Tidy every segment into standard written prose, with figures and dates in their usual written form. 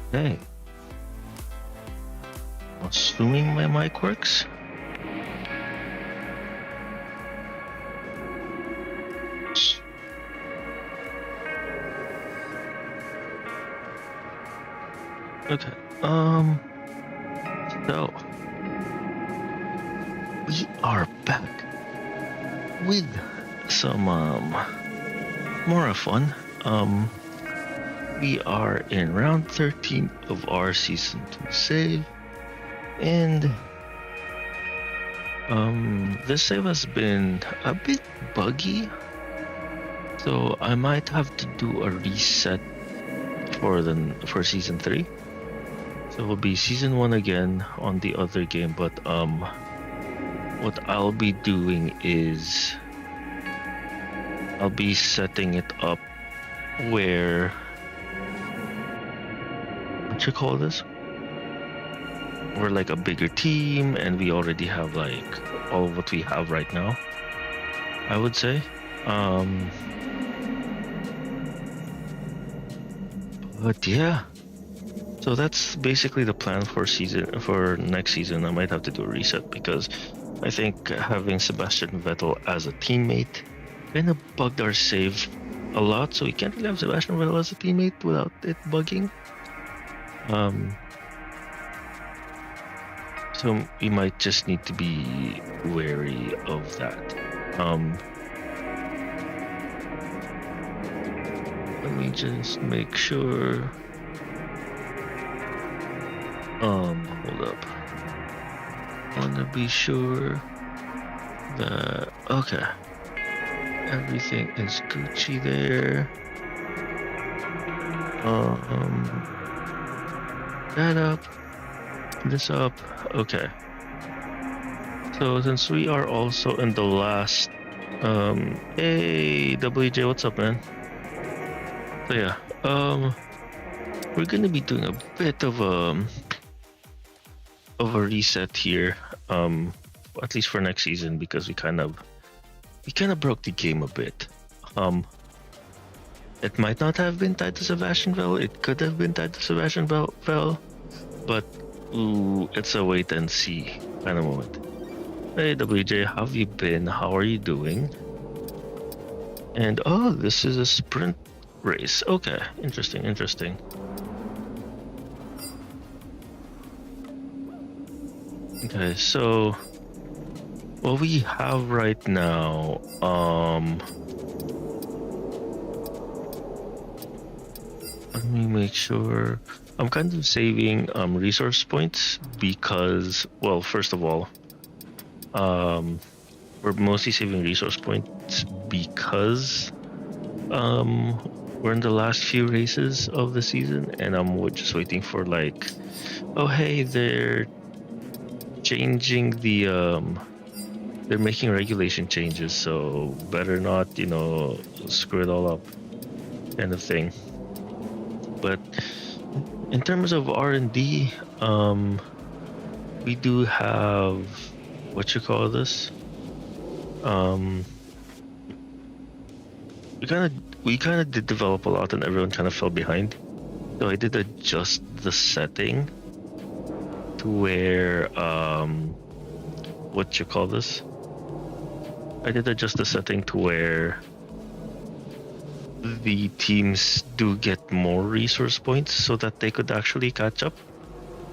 Okay. Assuming my mic works. Okay. So we are back with some more fun. We are in round 13 of our season 2 save, and this save has been a bit buggy, so I might have to do a reset for season 3. So it will be season 1 again on the other game, but what I'll be doing is I'll be setting it up where, what you call this? We're like a bigger team and we already have like all of what we have right now, I would say. But yeah, so that's basically the plan for next season. I might have to do a reset because I think having Sebastian Vettel as a teammate kind of bugged our save a lot, so we can't really have Sebastian Vettel as a teammate without it bugging. So we might just need to be wary of that. Let me just make sure. Hold up. I want to be sure that, okay, everything is Gucci there. That up, this up, okay. So since we are also in the last, hey WJ, what's up, man? So yeah, we're gonna be doing a bit of a reset here, at least for next season, because we kind of broke the game a bit. It might not have been tied to Sebastian Vettel. It could have been tied to Sebastian Vettel, but it's a wait and see kind of moment. Hey WJ, how have you been? How are you doing? And oh, this is a sprint race. Okay, interesting. Okay, so what we have right now, let me make sure. I'm kind of saving resource points because, well, first of all, we're mostly saving resource points because we're in the last few races of the season, and I'm just waiting for like, oh hey, they're changing the they're making regulation changes, so better not, screw it all up, kind of thing. But in terms of R&D, we do have, what you call this? We kind of did develop a lot, and everyone kind of fell behind. So I did adjust the setting to where, what you call this? I did adjust the setting to where the teams do get more resource points so that they could actually catch up,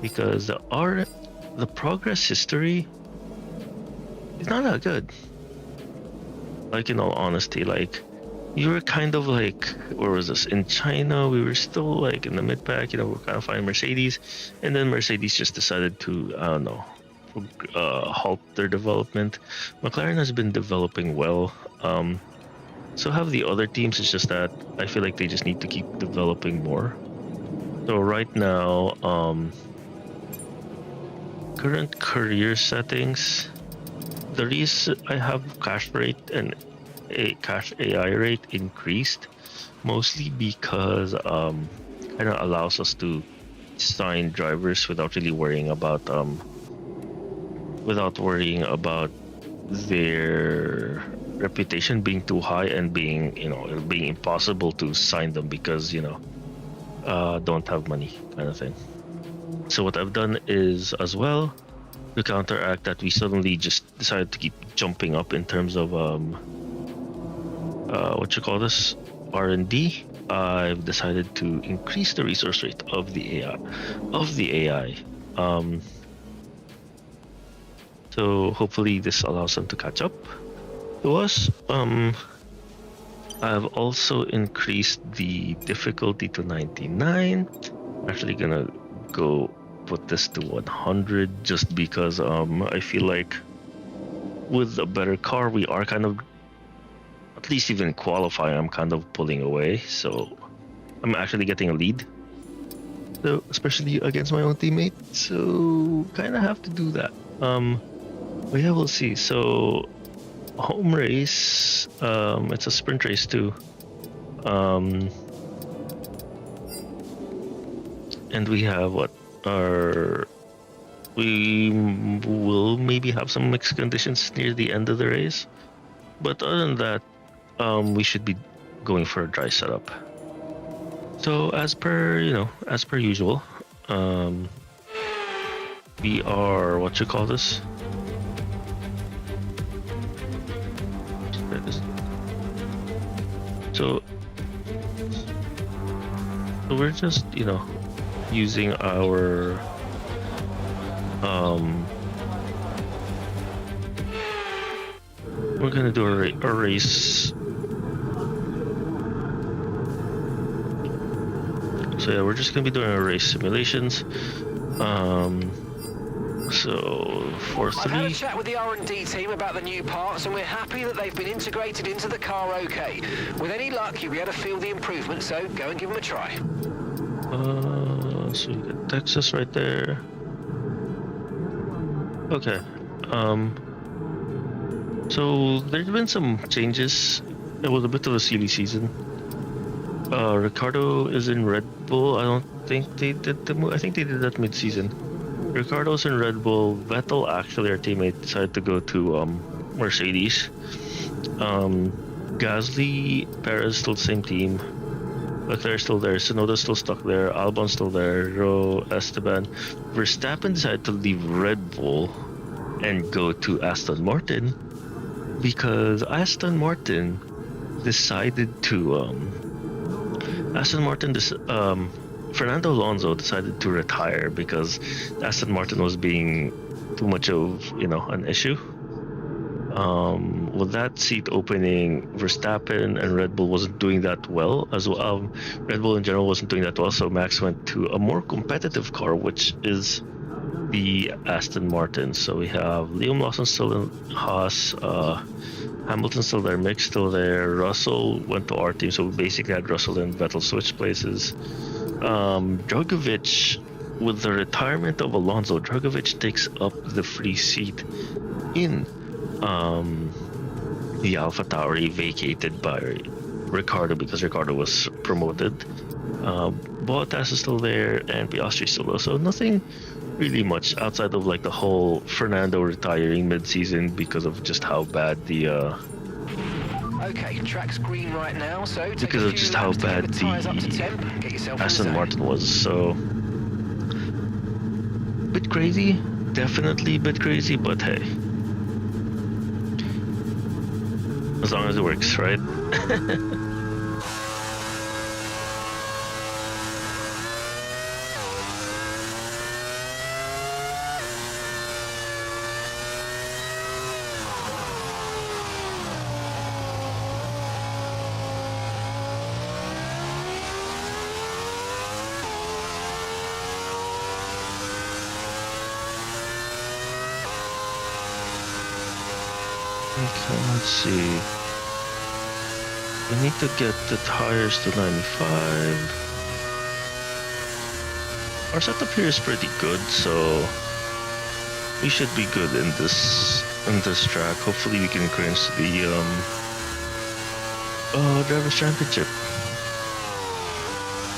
because the progress history is not that good. Like, in all honesty, like, you were kind of like, where was this? In China, we were still like in the mid pack, we're kind of finding Mercedes, and then Mercedes just decided to, I don't know, halt their development. McLaren has been developing well. So have the other teams. It's just that I feel like they just need to keep developing more. So right now, current career settings, the reason I have cash rate and cash AI rate increased, mostly because kind of allows us to sign drivers without really worrying about their reputation being too high and being impossible to sign them, because don't have money, kind of thing. So what I've done is, as well, to counteract that, we suddenly just decided to keep jumping up in terms of what you call this, R&D. I've decided to increase the resource rate of the AI. So hopefully this allows them to catch up to us. I've also increased the difficulty to 99. I'm actually gonna go put this to 100 just because I feel like with a better car we are kind of, at least even qualifying, I'm kind of pulling away, so I'm actually getting a lead, so especially against my own teammate, so kind of have to do that. But yeah, we'll see. So home race, it's a sprint race too, and we have we will maybe have some mixed conditions near the end of the race, but other than that, we should be going for a dry setup. So as per usual, we are, what you call this? So we're just, using our we're gonna do a race. So yeah, we're just gonna be doing our race simulations. So 4-3. I've had a chat with the R&D team about the new parts, and we're happy that they've been integrated into the car okay. With any luck, you'll be able to feel the improvement, so go and give them a try. So we got Texas right there. Okay. So there's been some changes. It was a bit of a silly season. Ricardo is in Red Bull. I don't think they did the move. I think they did that mid-season. Ricardo's in Red Bull. Vettel, actually, our teammate, decided to go to Mercedes. Gasly, Perez still the same team. Leclerc still there. Tsunoda's still stuck there. Albon's still there. Esteban. Verstappen decided to leave Red Bull and go to Aston Martin because Aston Martin decided to Fernando Alonso decided to retire because Aston Martin was being too much of an issue. With that seat opening, Verstappen and Red Bull wasn't doing that well as well. Red Bull in general wasn't doing that well, so Max went to a more competitive car, which is the Aston Martin. So we have Liam Lawson still in Haas, Hamilton still there, Mick still there, Russell went to our team, so we basically had Russell and Vettel switch places. Drogovic, with the retirement of Alonso, Drogovic takes up the free seat in the AlphaTauri, vacated by Ricardo because Ricardo was promoted. Bottas is still there and Piastri is still there, so nothing really much outside of like the whole Fernando retiring mid-season because of just how bad the Okay, track's green right now, so because of just how bad the Aston Martin was. So bit crazy, definitely a bit crazy, but hey, as long as it works, right? Okay, let's see. We need to get the tires to 95. Our setup here is pretty good, so we should be good in this track. Hopefully we can clinch the Drivers' Championship.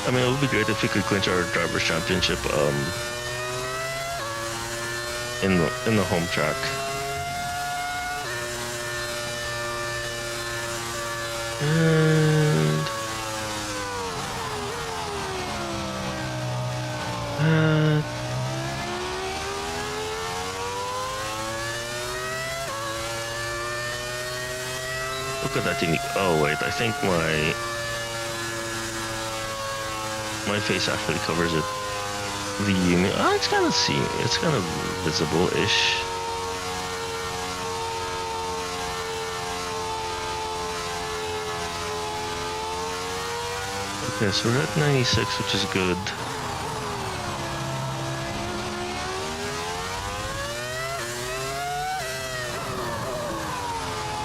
I mean, it would be great if we could clinch our Drivers' Championship in the home track. And Look at that thing. Oh wait, I think my face actually covers it. It's kind of it's kind of visible-ish. Okay, so we're at 96, which is good.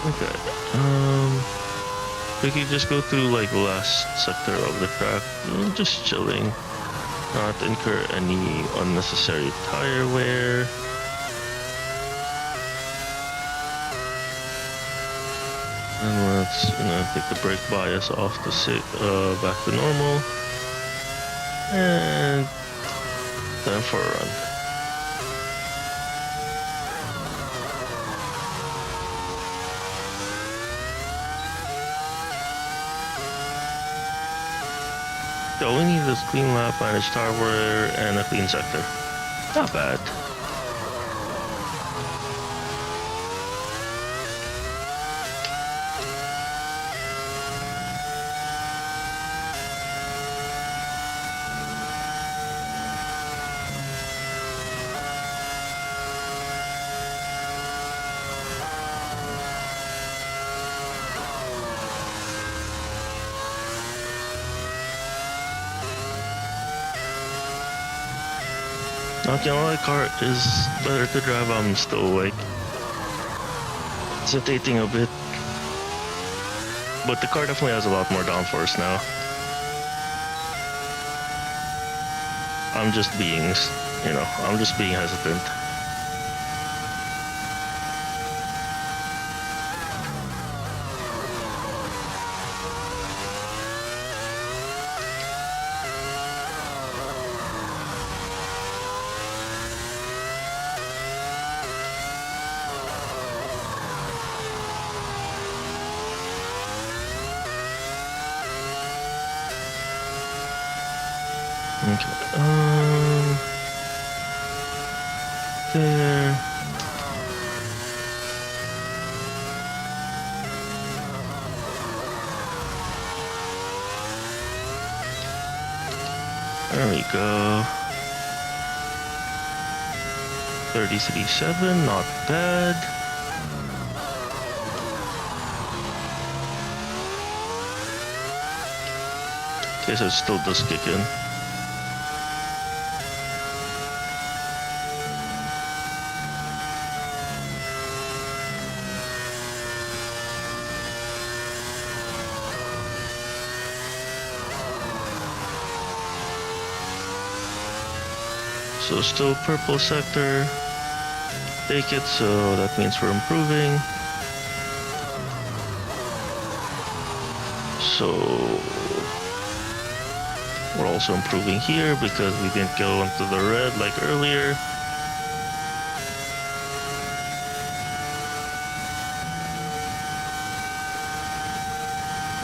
Okay, we could just go through like the last sector of the track, just chilling, not incur any unnecessary tire wear. And let's, take the brake bias off to back to normal, and time for a run. So all we need is clean lap, manage tire wear, and a clean sector. Not bad. Not gonna lie, car is better to drive. I'm still like hesitating a bit, but the car definitely has a lot more downforce now. I'm just being hesitant. Okay, there. There we go. 33.7, not bad. Okay, so it still does kick in. So still purple sector, take it, so that means we're improving. So we're also improving here because we didn't go into the red like earlier.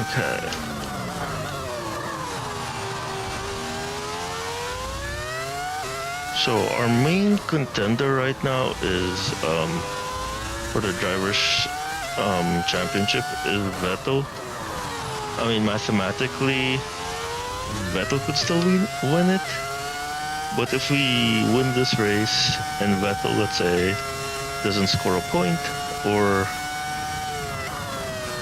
Okay. So our main contender right now is for the drivers' championship is Vettel. I mean, mathematically, Vettel could still win it. But if we win this race and Vettel, let's say, doesn't score a point, or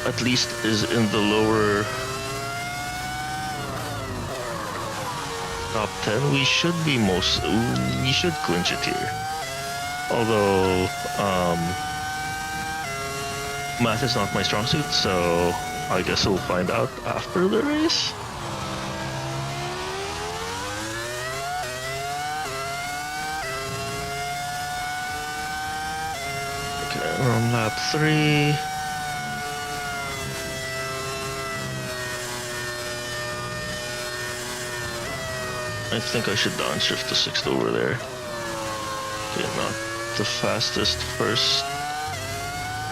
at least is in the lower top 10, we should clinch it here. Although math is not my strong suit, so I guess we'll find out after the race. Okay, we're on lap 3. I think I should downshift to 6th over there. Okay, not the fastest first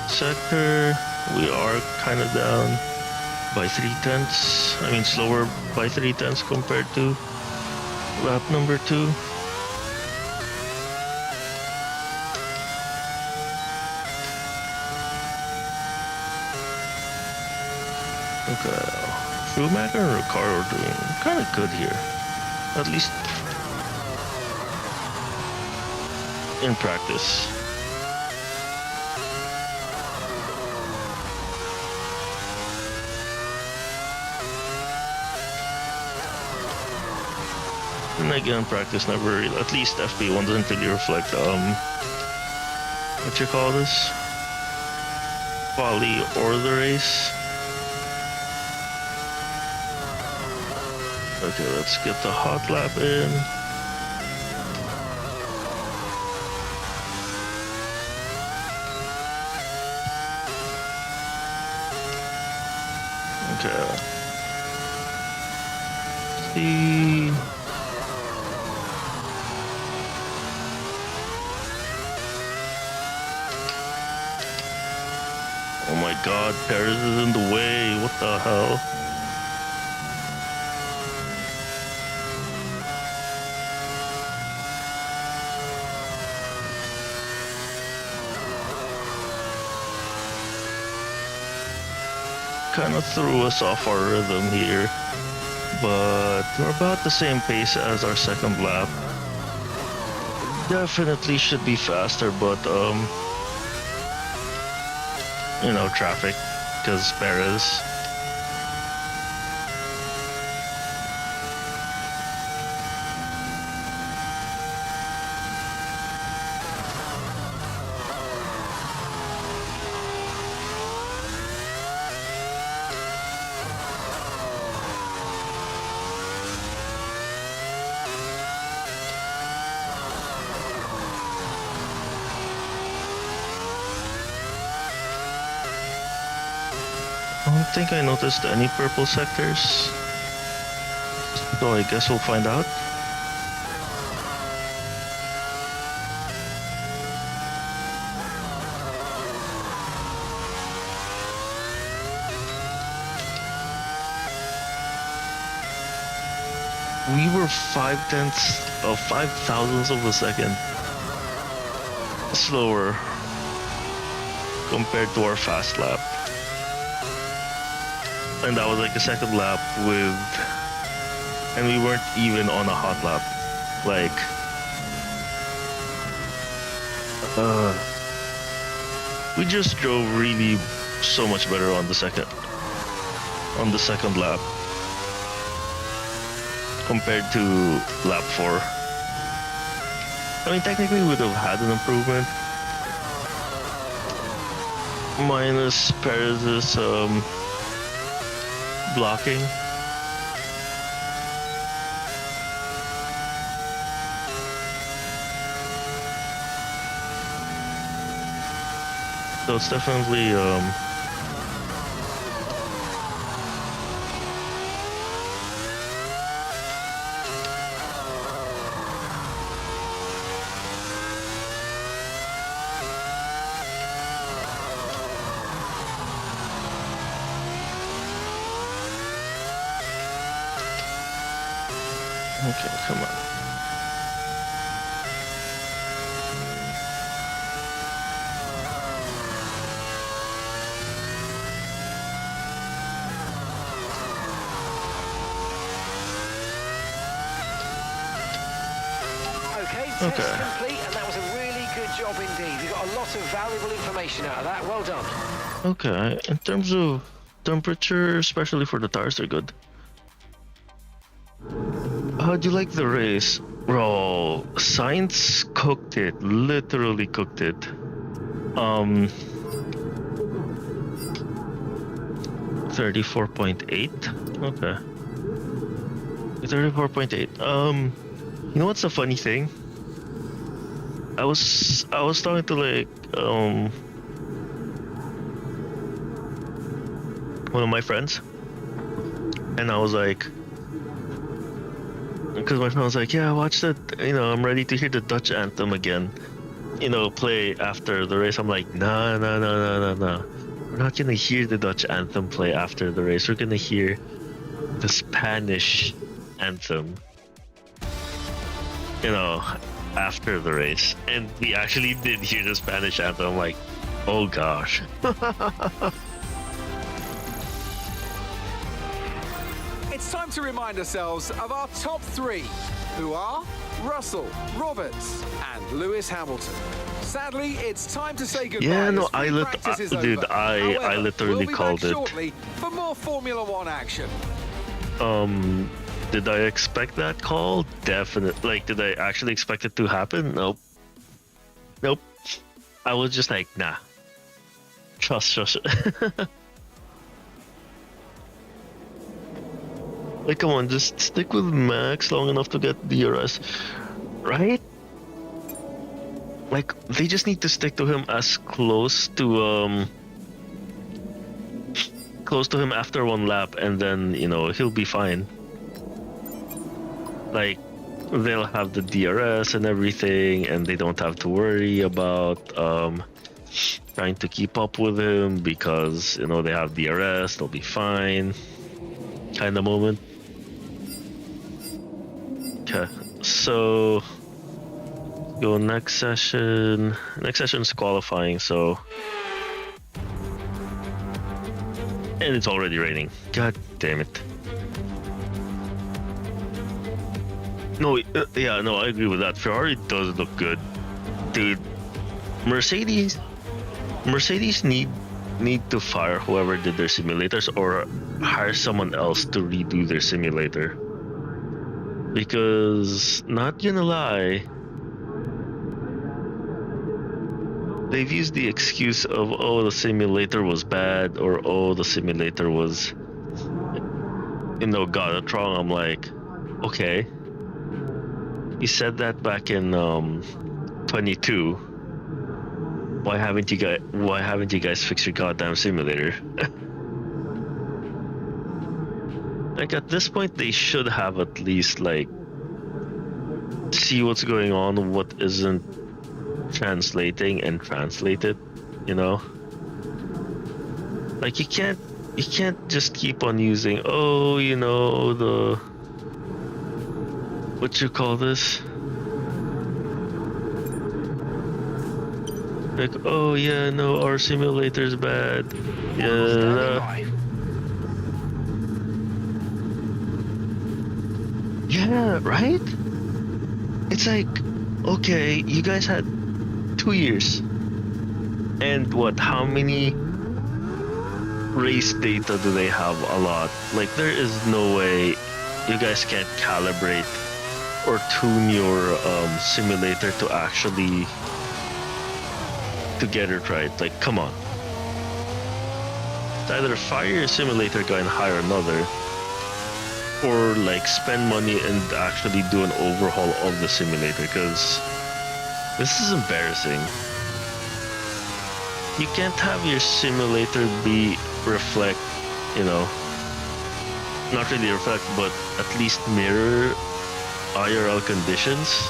sector. We are kind of down by 0.3. I mean, slower by 0.3 compared to lap number 2. Okay. Schumacher and Ricardo are doing kind of good here. At least in practice. And again, practice never really, at least FP1 doesn't really reflect, what you call this? Quali or the race. Okay, let's get the hot lap in. Okay. See. Oh my god, Paris is in the way. What the hell? Kind of threw us off our rhythm here, but we're about the same pace as our second lap. Definitely should be faster, but you know, traffic, because Perez. I don't think I noticed any purple sectors, so I guess we'll find out. We were 5/10 of a second slower compared to our fast lap. And that was like the second lap and we weren't even on a hot lap. Like, we just drove really so much better on the second lap compared to lap 4. I mean, technically we would have had an improvement. Minus Perez's blocking. So it's definitely okay, come on. Okay, test complete, and that was a really good job indeed. You got a lot of valuable information out of that. Well done. Okay, in terms of temperature, especially for the tires, they're good. How'd you like the race? Bro, Sainz cooked it, literally cooked it. 34.8? Okay. 34.8. You know what's the funny thing? I was talking to like one of my friends, and I was like, because my friend was like, yeah, watch that, you know, I'm ready to hear the Dutch anthem again, you know, play after the race. I'm like, no. We're not gonna hear the Dutch anthem play after the race. We're gonna hear the Spanish anthem, you know, after the race. And we actually did hear the Spanish anthem. I'm like, oh gosh. It's time to remind ourselves of our top three, who are Russell, Roberts, and Lewis Hamilton. Sadly, it's time to say goodbye. Yeah, no, as free practice is dude, over. I However, literally we'll be called back it. shortly for more Formula One action. Did I expect that call? Definitely. Like, did I actually expect it to happen? Nope. Nope. I was just like, nah. Trust. Like, come on, just stick with Max long enough to get DRS, right? Like, they just need to stick to him as close to him after one lap, and then, you know, he'll be fine. Like, they'll have the DRS and everything, and they don't have to worry about trying to keep up with him because, you know, they have DRS, they'll be fine. Kind of moment. Okay, so go next session. Next session is qualifying, so. And it's already raining. God damn it. No, yeah, no, I agree with that. Ferrari does look good, dude. Mercedes need to fire whoever did their simulators or hire someone else to redo their simulator. Because, not gonna lie, they've used the excuse of, oh, the simulator was bad, or oh, the simulator was, you know, got it wrong. I'm like, okay. You said that back in 22. Why haven't you guys fixed your goddamn simulator? Like, at this point, they should have at least, like, see what's going on, what isn't translating, and translate it, you know? Like, you can't just keep on using, oh, you know, the, what you call this? Like, oh yeah, no, our simulator's bad. Yeah. Yeah, right? It's like, okay, you guys had 2 years. And what, how many race data do they have? A lot. Like, there is no way you guys can't calibrate or tune your simulator to actually to get it right. Like, come on. It's either fire your simulator guy and hire another, or like spend money and actually do an overhaul of the simulator, because this is embarrassing. You can't have your simulator reflect, you know, not really reflect, but at least mirror IRL conditions.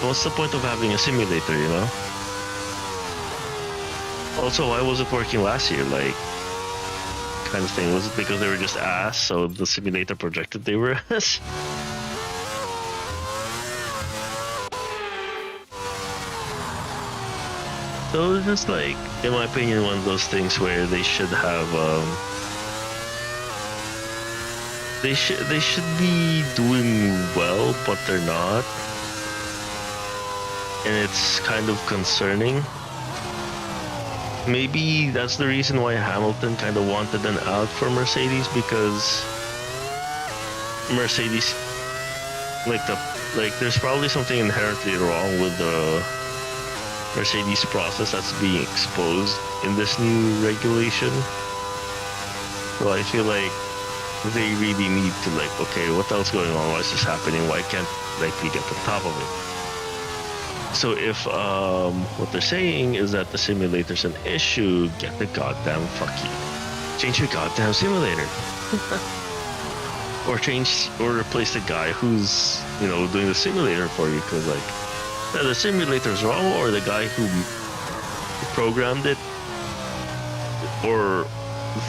What's the point of having a simulator, you know? Also, why was it working last year? Like, kind of thing. Was it because they were just ass, so the simulator projected they were ass? So it's just like, in my opinion, one of those things where they should have, they should be doing well, but they're not, and it's kind of concerning. Maybe that's the reason why Hamilton kind of wanted an out for Mercedes, because Mercedes, like there's probably something inherently wrong with the Mercedes process that's being exposed in this new regulation. So I feel like they really need to, like, okay, what else going on? Why is this happening? Why can't, like, we get to the top of it? So if what they're saying is that the simulator's an issue, get the goddamn change your goddamn simulator. or replace the guy who's, you know, doing the simulator for you, because, like, either the simulator's wrong, or the guy who programmed it, or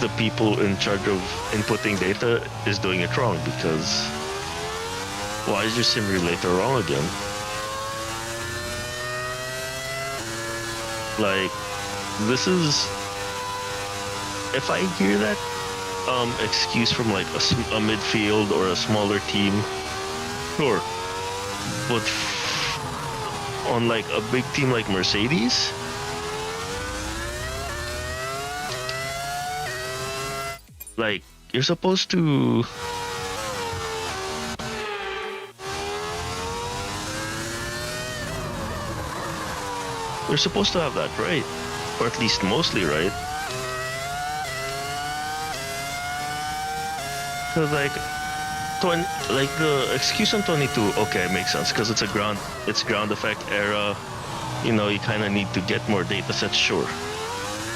the people in charge of inputting data is doing it wrong, because why is your simulator wrong again? Like, this is, if I hear that excuse from like a midfield or a smaller team, sure. But on like a big team like Mercedes, like you're supposed to. You're supposed to have that right, or at least mostly right. Cause like, like the excuse on 22, okay, makes sense because it's ground effect era. You know, you kind of need to get more data sets, sure.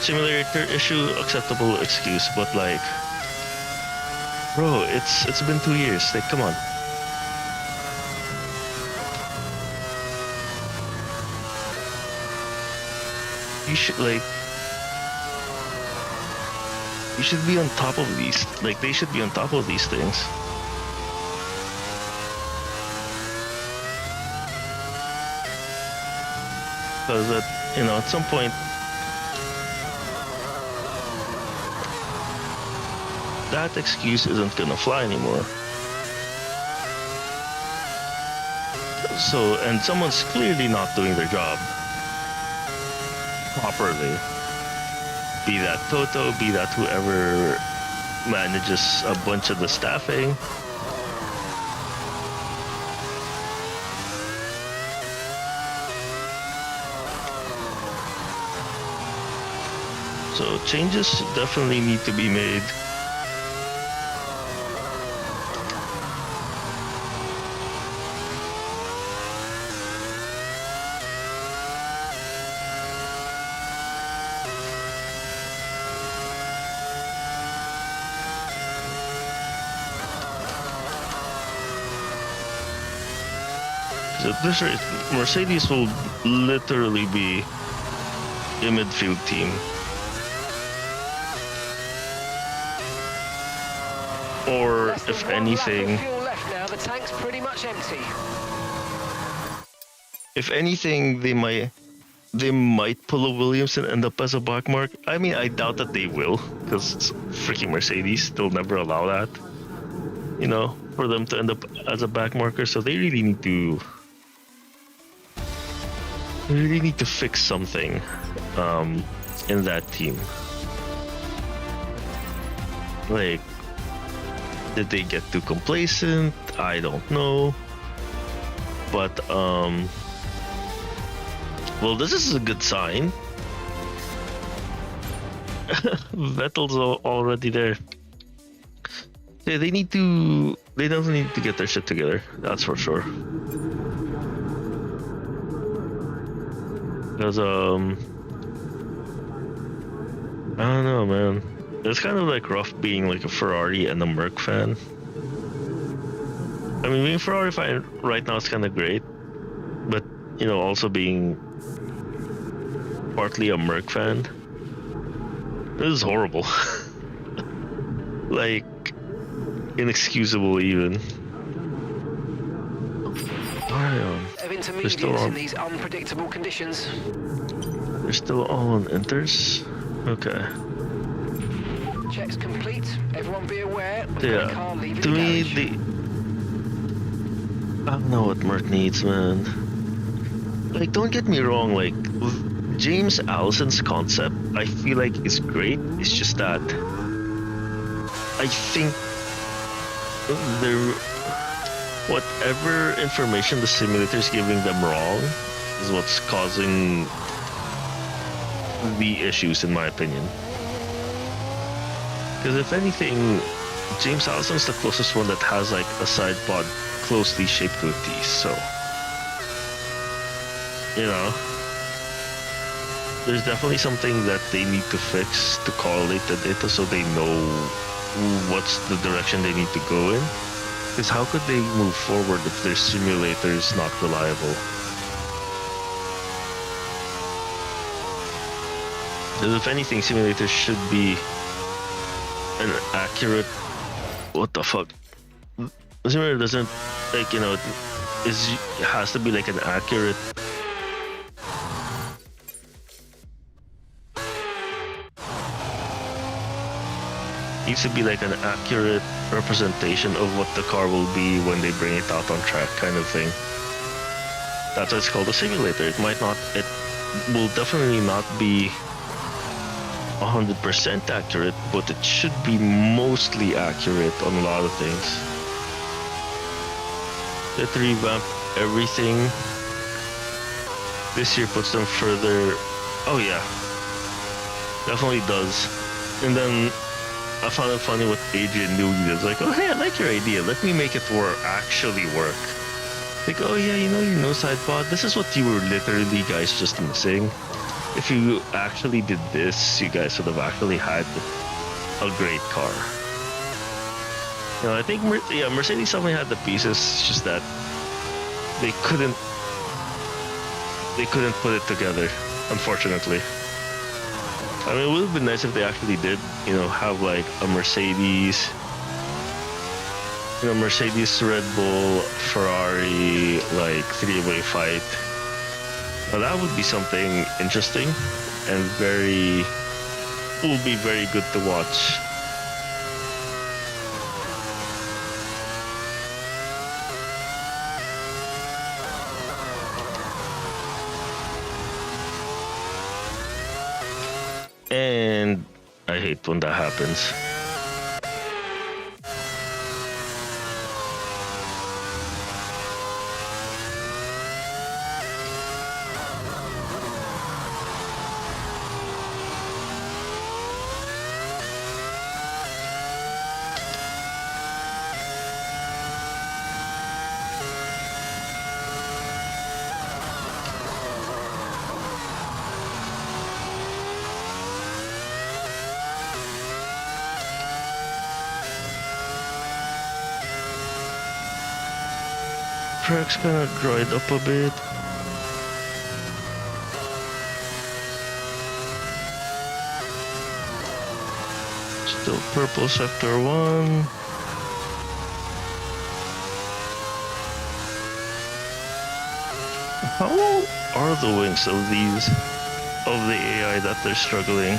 Simulator issue, acceptable excuse, but like, bro, it's been 2 years. Like, come on. You should be on top of these. Like, they should be on top of these things. Because at some point, that excuse isn't gonna fly anymore. So, and someone's clearly not doing their job properly. Be that Toto, be that whoever manages a bunch of the staffing. So changes definitely need to be made. This race, Mercedes will literally be a midfield team. Or if anything, fuel left now. The tank's pretty much empty. If anything, they might pull a Williams and end up as a back mark. I mean, I doubt that they will, because it's freaking Mercedes. They'll never allow that. You know, for them to end up as a back marker. So they really need to. We really need to fix something in that team. Like, did they get too complacent? I don't know. But, well, this is a good sign. Vettel's already there. Yeah, they definitely need to get their shit together. That's for sure. Because, I don't know, man. It's kind of like rough being like a Ferrari and a Merc fan. I mean, being a Ferrari fan right now is kind of great. But, also being partly a Merc fan. This is horrible. Like, inexcusable even. Of intermediates in these unpredictable conditions. They're still all on inters? Okay. Checks complete. Everyone be aware. Yeah. Car leaving To me, garage. I don't know what Mert needs, man. Like, don't get me wrong, like, James Allison's concept, I feel like is great. It's just that I think whatever information the simulator is giving them wrong is what's causing the issues, in my opinion. Because if anything, James Allison's the closest one that has like a side pod closely shaped to a T, so there's definitely something that they need to fix to correlate the data so they know what's the direction they need to go in. Because how could they move forward if their simulator is not reliable? Because if anything, simulators should be an accurate. What the fuck? The simulator doesn't, like, it has to be like an accurate. needs to be like an accurate representation of what the car will be when they bring it out on track, kind of thing. That's why it's called a simulator. It will definitely not be 100% accurate, but it should be mostly accurate on a lot of things. They have to revamp everything. This year puts them further. Oh yeah, definitely does. And then I found it funny what Adrian Newey did. Like, oh hey, I like your idea. Let me make it actually work. Like, oh yeah, you know your no side pod. This is what you were literally guys just missing. If you actually did this, you guys would have actually had a great car. You know, I think Mercedes definitely had the pieces. It's just that they couldn't put it together, unfortunately. I mean, it would have been nice if they actually did, you know, have like a Mercedes, you know, Mercedes, Red Bull, Ferrari, like three-way fight. Now that would be something interesting and will be very good to watch. And I hate when that happens. Track's kind of dried up a bit. Still purple sector 1. How are the wings of the AI that they're struggling?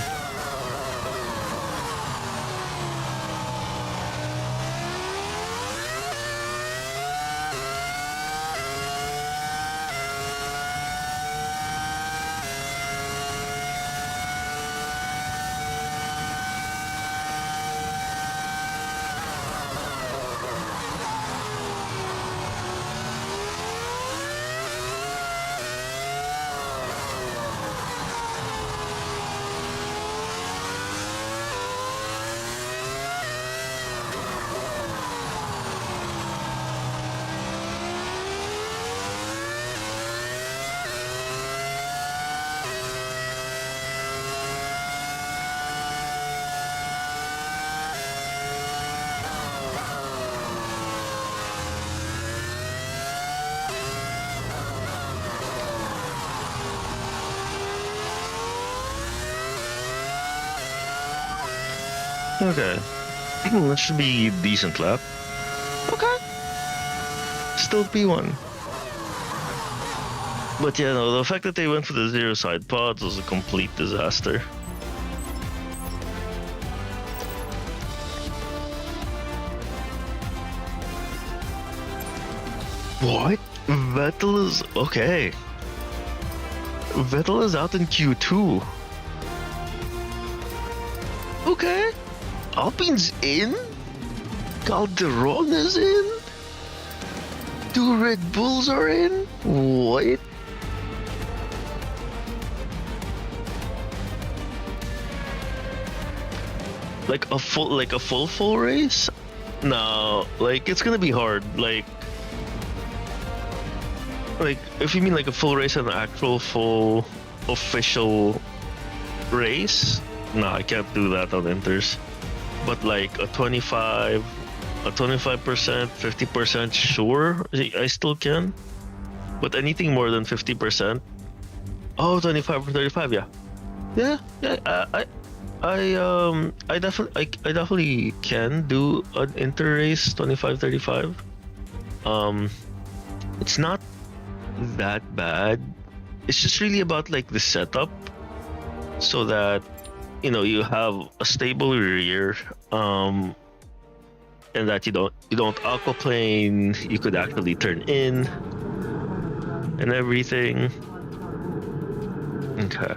Okay. That should be a decent lap. Okay. Still P1. But yeah, no, the fact that they went for the zero side pods was a complete disaster. What? Vettel is okay. Vettel is out in Q2. Okay. Alpine's in? Calderon is in? 2 Red Bulls are in? What? Like a full race? No, like it's gonna be hard. Like if you mean like a full race and an actual full official race, no, I can't do that on Inters. But like a 25%, 50% sure, I still can. But anything more than 50%, oh, 25 or 35, yeah. I definitely can do an inter race 25-35. It's not that bad. It's just really about like the setup, so that you have a stable rear, and that you don't aquaplane. You could actually turn in and everything. Okay.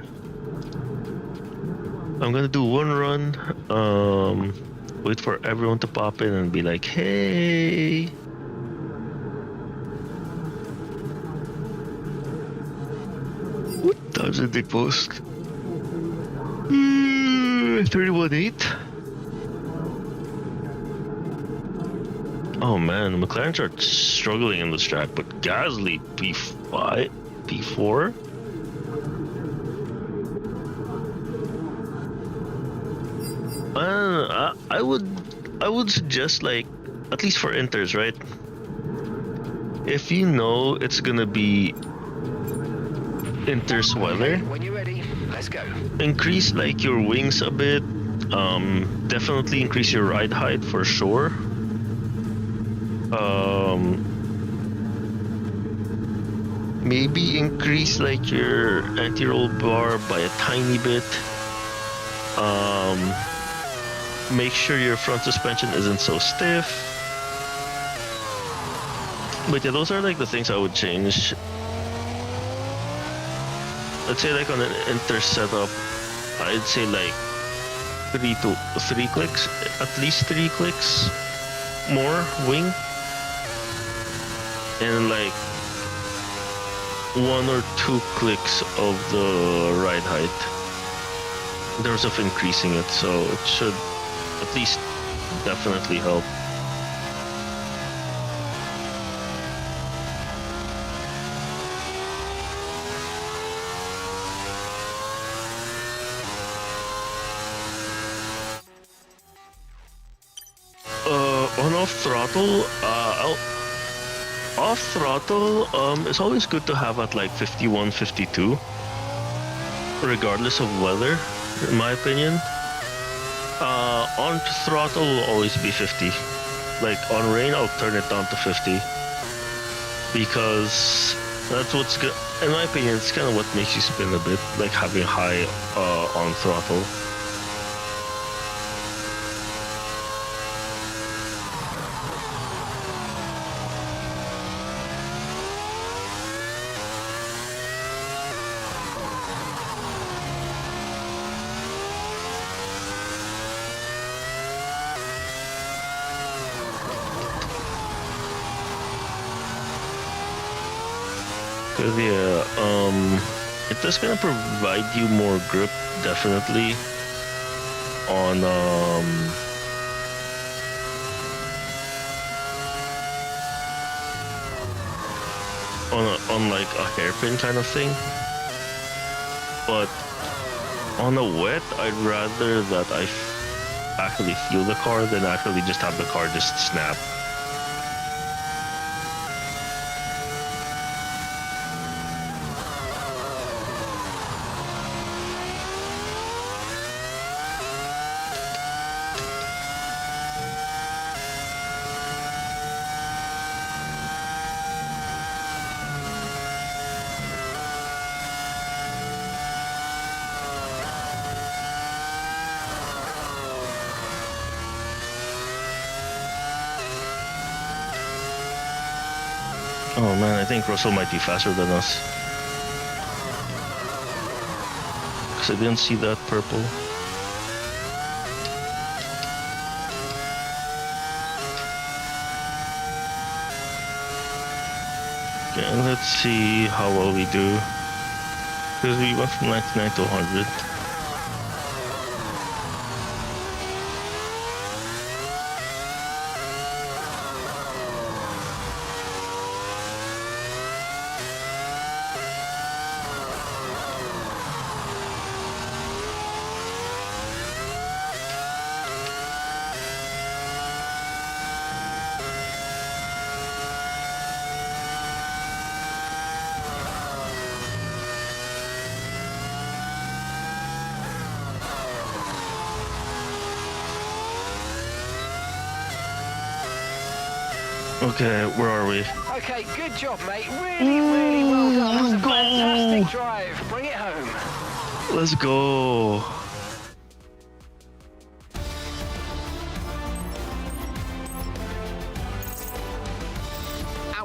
I'm gonna do one run. Wait for everyone to pop in and be like, "Hey." What times did they post? 31.8. Oh man, the McLarens are struggling in this track, but Gasly P5, P4. I would suggest, like, at least for Inters, right? If you know it's gonna be Inters weather, When you're ready, let's go. increase like your wings a bit. Definitely increase your ride height for sure. Maybe increase like your anti-roll bar by a tiny bit. Make sure your front suspension isn't so stiff. But yeah, those are like the things I would change. I'd say like on an Inter setup, I'd say like 3 clicks, at least 3 clicks more wing, and like 1 or 2 clicks of the ride height in terms of increasing it, so it should at least definitely help. On off throttle, it's always good to have at like 51, 52, regardless of weather, in my opinion. On throttle will always be 50. Like on rain, I'll turn it down to 50 because that's what's good. In my opinion, it's kind of what makes you spin a bit, like having high on throttle. Cause yeah, it is gonna provide you more grip, definitely, on on like a hairpin kind of thing. But on a wet, I'd rather that I actually feel the car than actually just have the car just snap. Oh man, I think Russell might be faster than us. Because I didn't see that purple. Okay, let's see how well we do. Because we went from 99 to 100. Okay, where are we? Okay, good job, mate. Really well done. That was a fantastic drive. Bring it home. Let's go.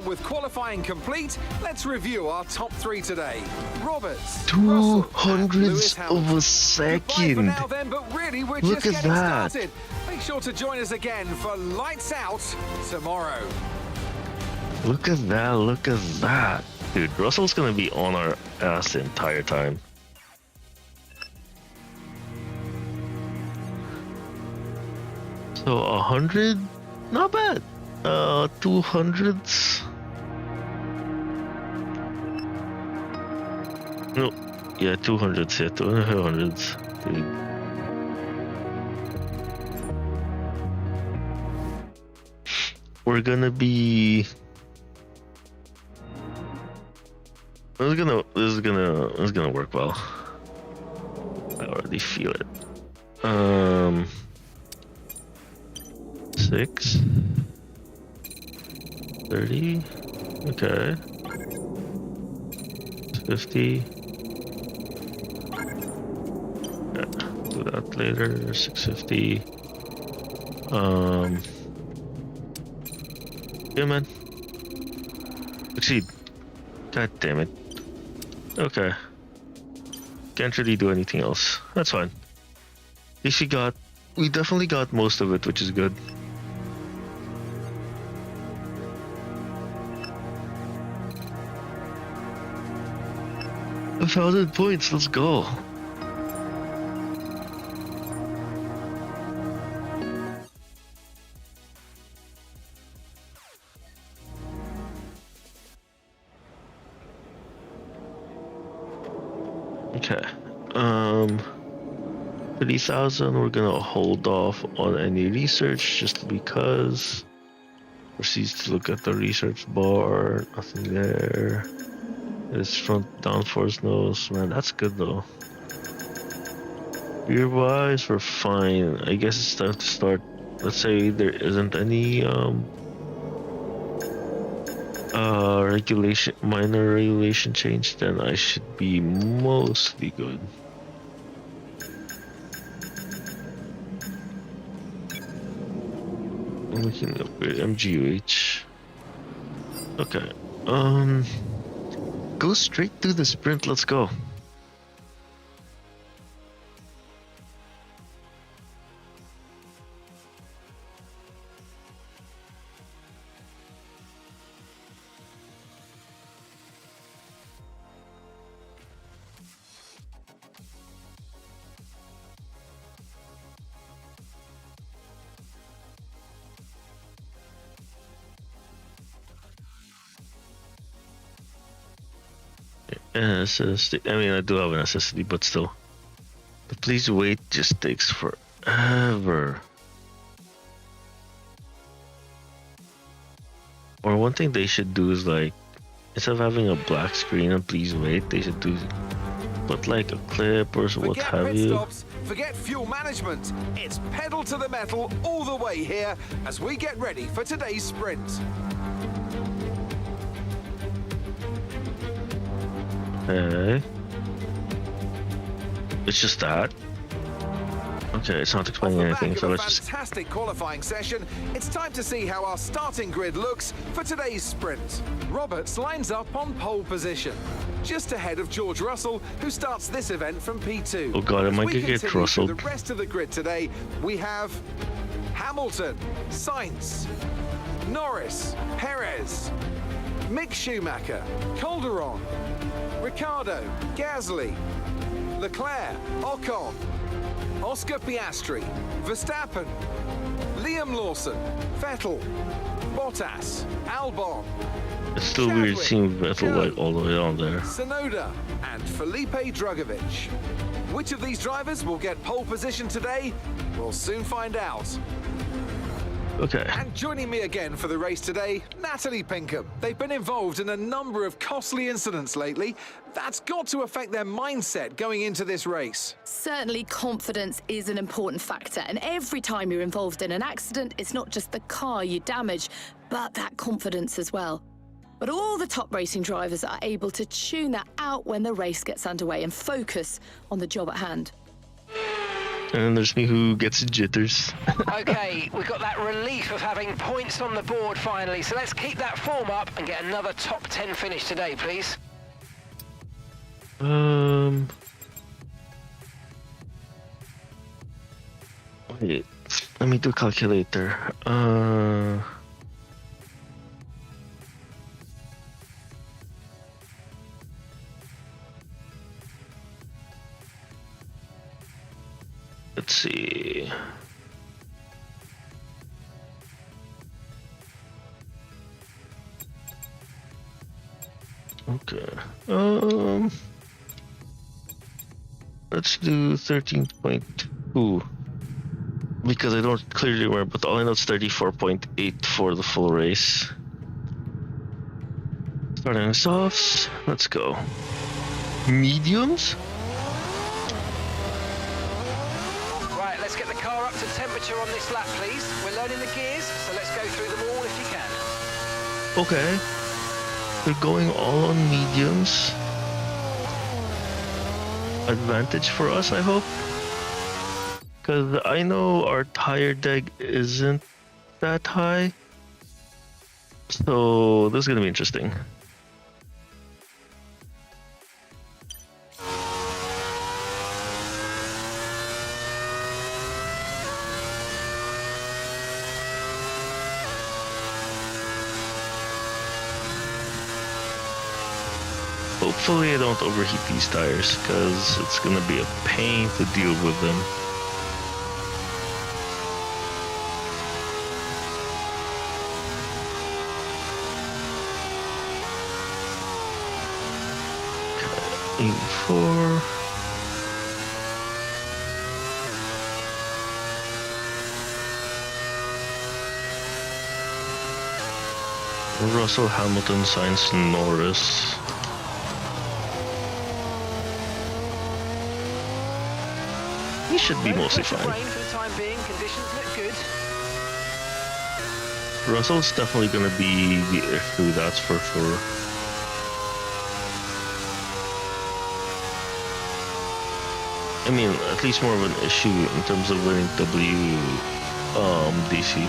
with qualifying complete, let's review our top 3 today. Roberts, Two Russell, and hundredths Lewis of Hamilton. a Goodbye for second. now then, but really we're Look just at getting that. started. Make sure to join us again for Lights Out tomorrow. Look at that, look at that. Dude, Russell's gonna be on our ass the entire time. So 100, not bad. 200s. No, yeah, 200s, yeah, 200s. Dude. We're gonna be. This is gonna work well. I already feel it. 6 30. Okay. 50. Yeah, do that later. 650. Yeah, man. Succeed. God damn it. Okay. Can't really do anything else. That's fine. At least we definitely got most of it, which is good. 1,000 points, let's go. Okay. 30,000, we're gonna hold off on any research just because. Proceeds to look at the research bar, nothing there. This front downforce nose, man, that's good though. Gear wise, we're fine. I guess it's time to start. Let's say there isn't any minor regulation change, then I should be mostly good. We can upgrade MGUH. Okay. Go straight through the sprint. Let's go. SSD. I mean, I do have an SSD, but still. But please wait, just takes forever. Or one thing they should do is like, instead of having a black screen and please wait, they should do put like a clip or what have pit you. Stops, forget fuel management. It's pedal to the metal all the way here as we get ready for today's sprint. Okay. It's just that. Okay, it's not explaining anything, so let's just. Fantastic qualifying session. It's time to see how our starting grid looks for today's sprint. Roberts lines up on pole position, just ahead of George Russell, who starts this event from P2. Oh god, am I gonna get Russell? The rest of the grid today, we have Hamilton, Sainz, Norris, Perez, Mick Schumacher, Calderon, Ricciardo, Gasly, Leclerc, Ocon, Oscar Piastri, Verstappen, Liam Lawson, Vettel, Bottas, Albon. It's still weird seeing Vettel like all the way on there. Tsunoda and Felipe Drugovich. Which of these drivers will get pole position today? We'll soon find out. Okay. And joining me again for the race today, Natalie Pinkham. They've been involved in a number of costly incidents lately. That's got to affect their mindset going into this race. Certainly, confidence is an important factor. And every time you're involved in an accident, it's not just the car you damage, but that confidence as well. But all the top racing drivers are able to tune that out when the race gets underway and focus on the job at hand. And then there's me who gets jitters. Okay, we've got that relief of having points on the board finally, so let's keep that form up and get another top 10 finish today, please. Wait, let me do calculator. Let's see. Okay. Let's do 13.2 because I don't clearly remember, but all I know is 34.8 for the full race. Starting softs. Let's go. Mediums. Right, let's get the car up to temperature on this lap, please. We're learning the gears, so let's go through them all if you can. Okay. We're going all on mediums. Advantage for us, I hope. Because I know our tire deg isn't that high. So this is going to be interesting. Hopefully I don't overheat these tires, because it's going to be a pain to deal with them. Okay, 84. Russell, Hamilton, Sainz, Norris. He should be mostly fine. Rain for the time being. Conditions look good. Russell's definitely going to be the issue, that's for sure. I mean, at least more of an issue in terms of winning DC.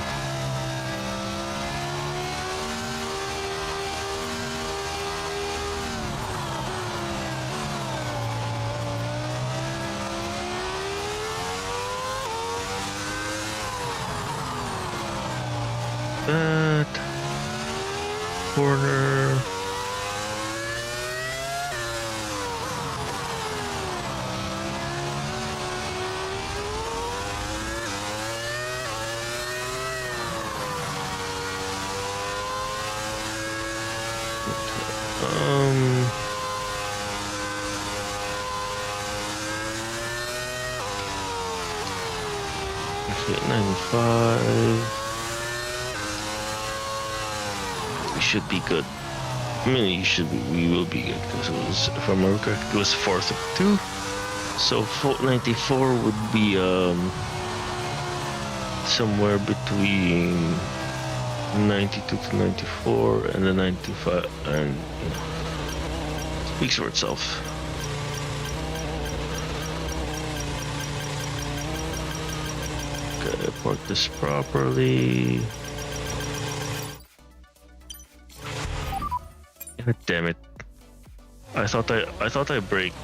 That corner. At 95. We should be good. I mean, we will be good because it was, if I remember correctly, it was 4th of 2. So 94 would be somewhere between 92 to 94 and the 95, and you know, speaks for itself. Okay, park this properly. God damn it! I thought I braked.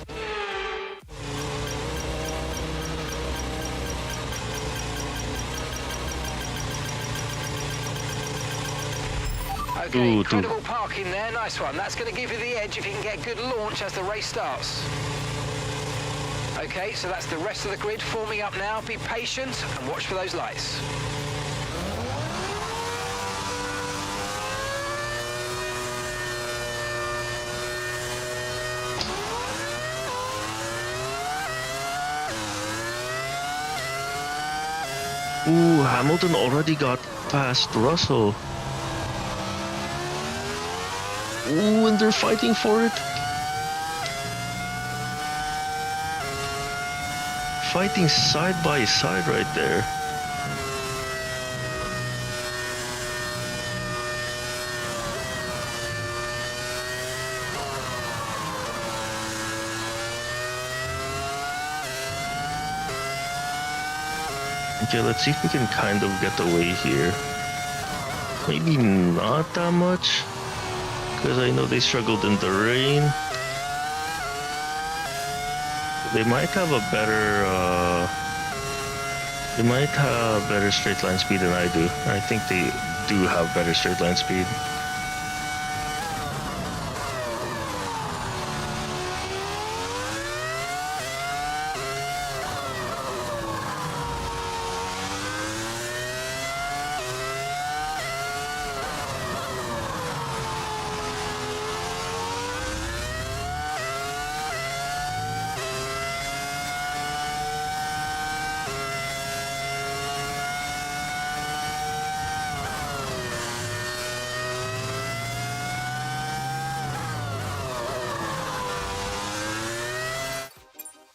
Okay, Ooh, incredible parking there. Nice one. That's going to give you the edge if you can get good launch as the race starts. Okay, so that's the rest of the grid forming up now. Be patient and watch for those lights. Ooh, Hamilton already got past Russell. Ooh, and they're fighting for it. Fighting side by side right there. Okay, let's see if we can kind of get away here. Maybe not that much, because I know they struggled in the rain. They might have a better, they might have better straight line speed than I do. I think they do have better straight line speed.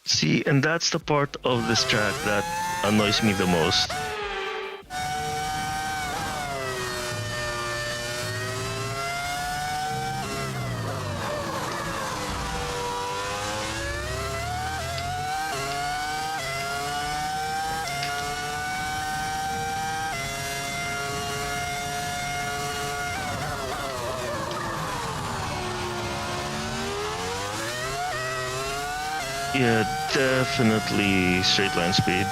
See, and that's the part of this track that annoys me the most. Yeah, definitely straight line speed.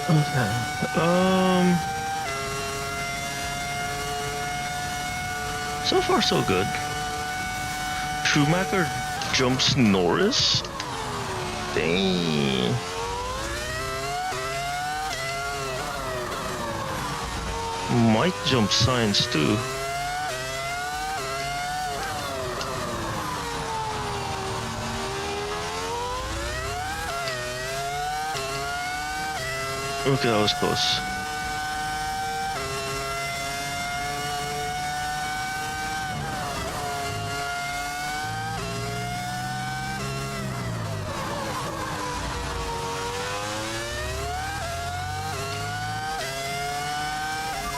Okay. So far so good. Schumacher jumps Norris? Dang. Might jump Sainz too. Okay, that was close.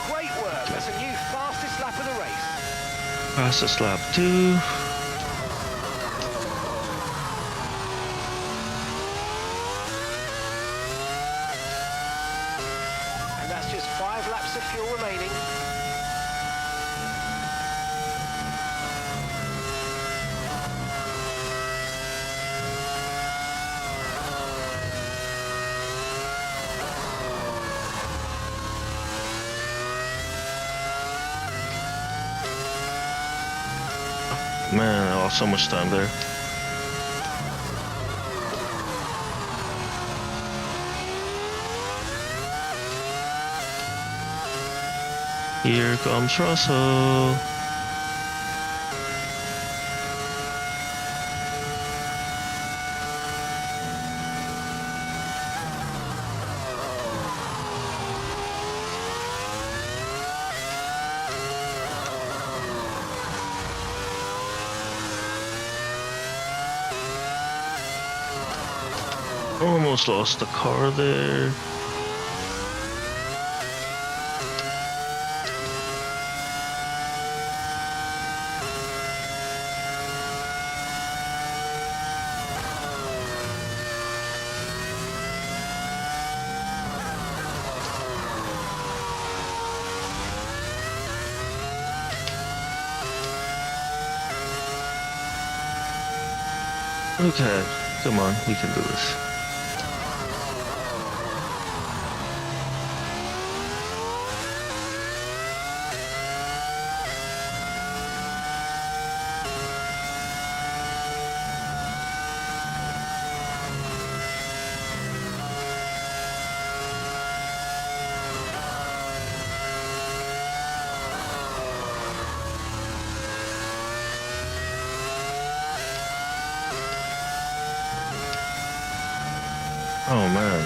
Great work. That's a new fastest lap of the race. Fastest lap 2. And that's just 5 laps of fuel remaining. Man, I lost so much time there. Here comes Russell. Almost lost the car there. Okay, come on, we can do this. Oh man.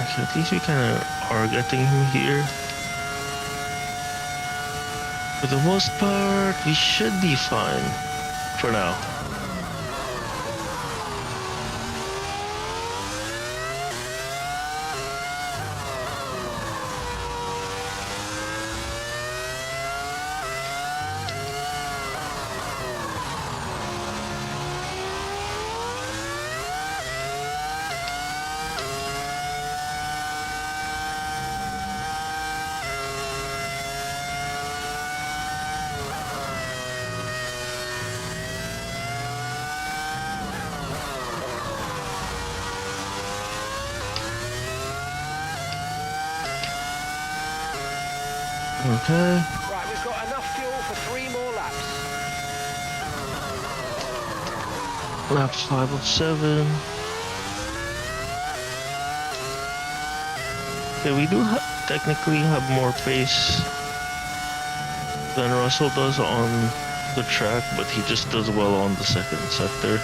Okay, at least we kind of are getting him here. For the most part, we should be fine for now. Okay. Right, we've got enough fuel for 3 more laps. Lap 5 of 7. Okay, we do technically have more pace than Russell does on the track, but he just does well on the second sector.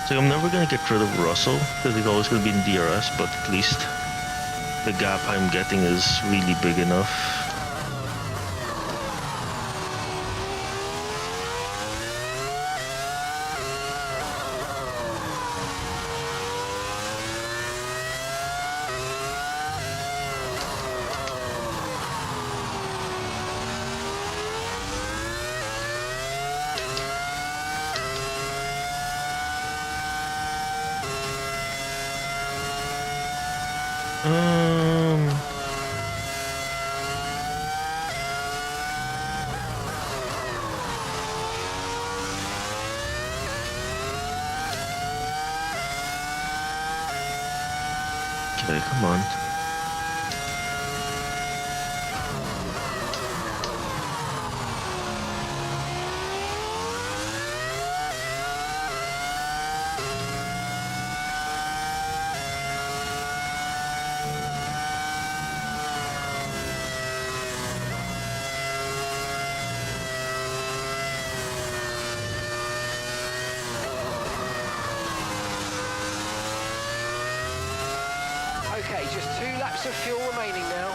So I'm never gonna get rid of Russell because he's always gonna be in DRS, but at least the gap I'm getting is really big enough. Okay, come on. Okay, just 2 laps of fuel remaining now.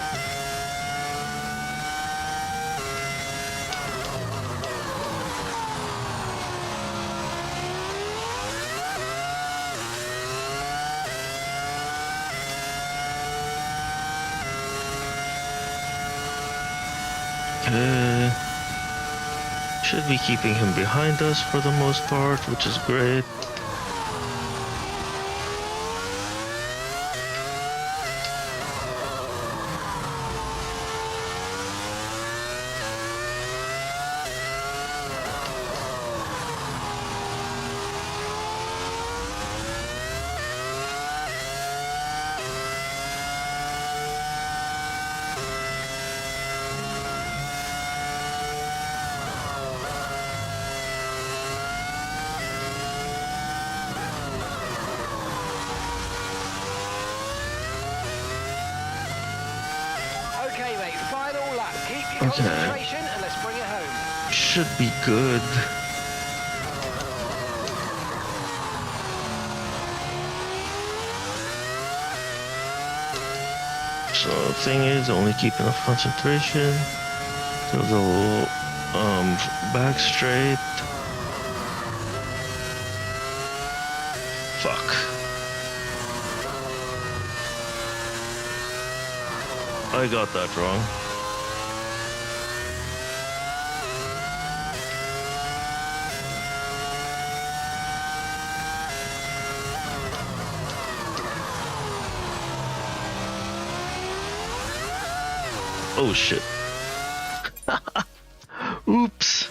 Okay. Should be keeping him behind us for the most part, which is great. Okay, mate, final lap. Keep your concentration and let's bring it home. Should be good. So the thing is, only keep enough concentration to go back straight. Fuck. I got that wrong. Oh shit. Oops.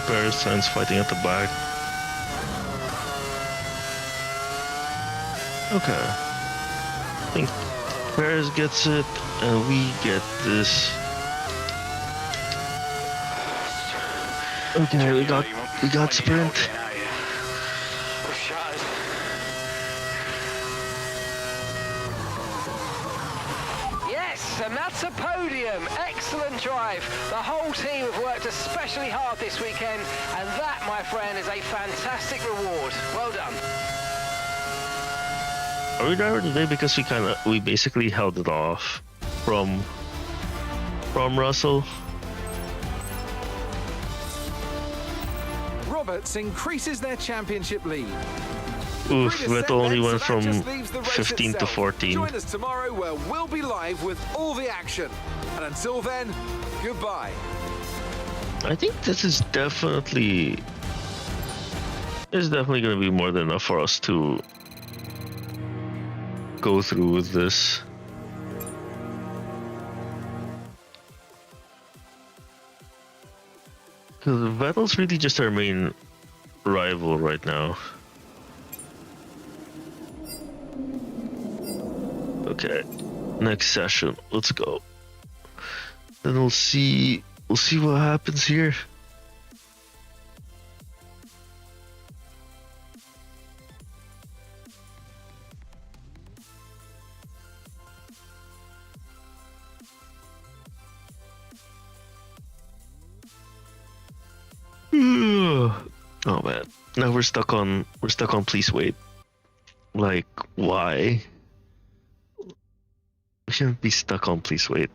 Perez and fighting at the back. Okay. I think Perez gets it, and we get this. Okay, we got sprint. Yes, and that's a podium. Excellent drive. The whole team have worked especially hard this weekend, and that, my friend, is a fantastic reward. Well done. Are we driver today because we basically held it off from Russell? Roberts increases their championship lead. Oof, Vettel only went So that from just leaves the race 15 to itself. 14. Join us tomorrow where we'll be live with all the action. And until then, goodbye. I think this is definitely going to be more than enough for us to go through with this. Because Vettel's really just our main rival right now. Okay, next session, let's go. Then we'll see what happens here. Oh man, now we're stuck on please wait. Like, why? We shouldn't be stuck on please wait.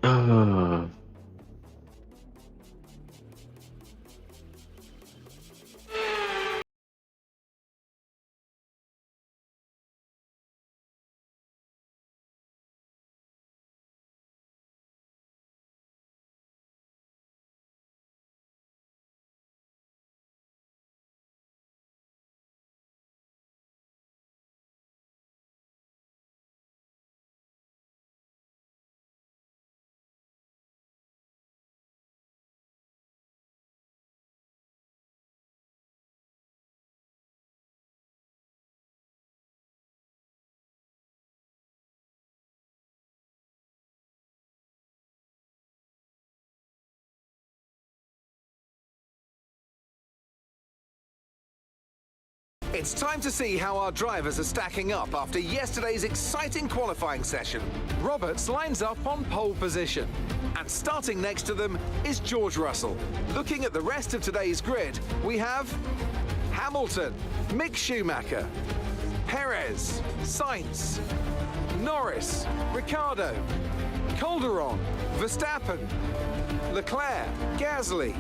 uh. It's time to see how our drivers are stacking up after yesterday's exciting qualifying session. Roberts lines up on pole position. And starting next to them is George Russell. Looking at the rest of today's grid, we have Hamilton, Mick Schumacher, Perez, Sainz, Norris, Ricciardo, Calderon, Verstappen, Leclerc, Gasly,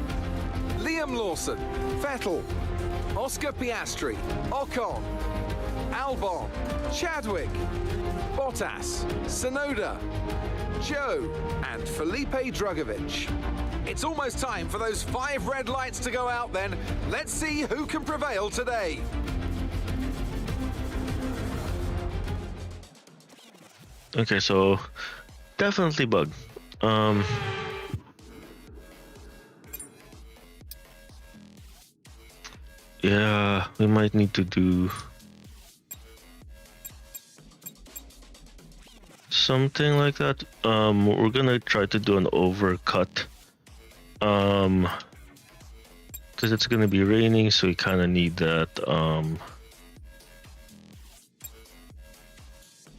Liam Lawson, Vettel, Oscar Piastri, Ocon, Albon, Chadwick, Bottas, Tsunoda, Joe, and Felipe Drugovich. It's almost time for those 5 red lights to go out then. Let's see who can prevail today. Okay, so definitely bug. Yeah, we might need to do something like that. We're gonna try to do an overcut. Because it's gonna be raining, so we kind of need that.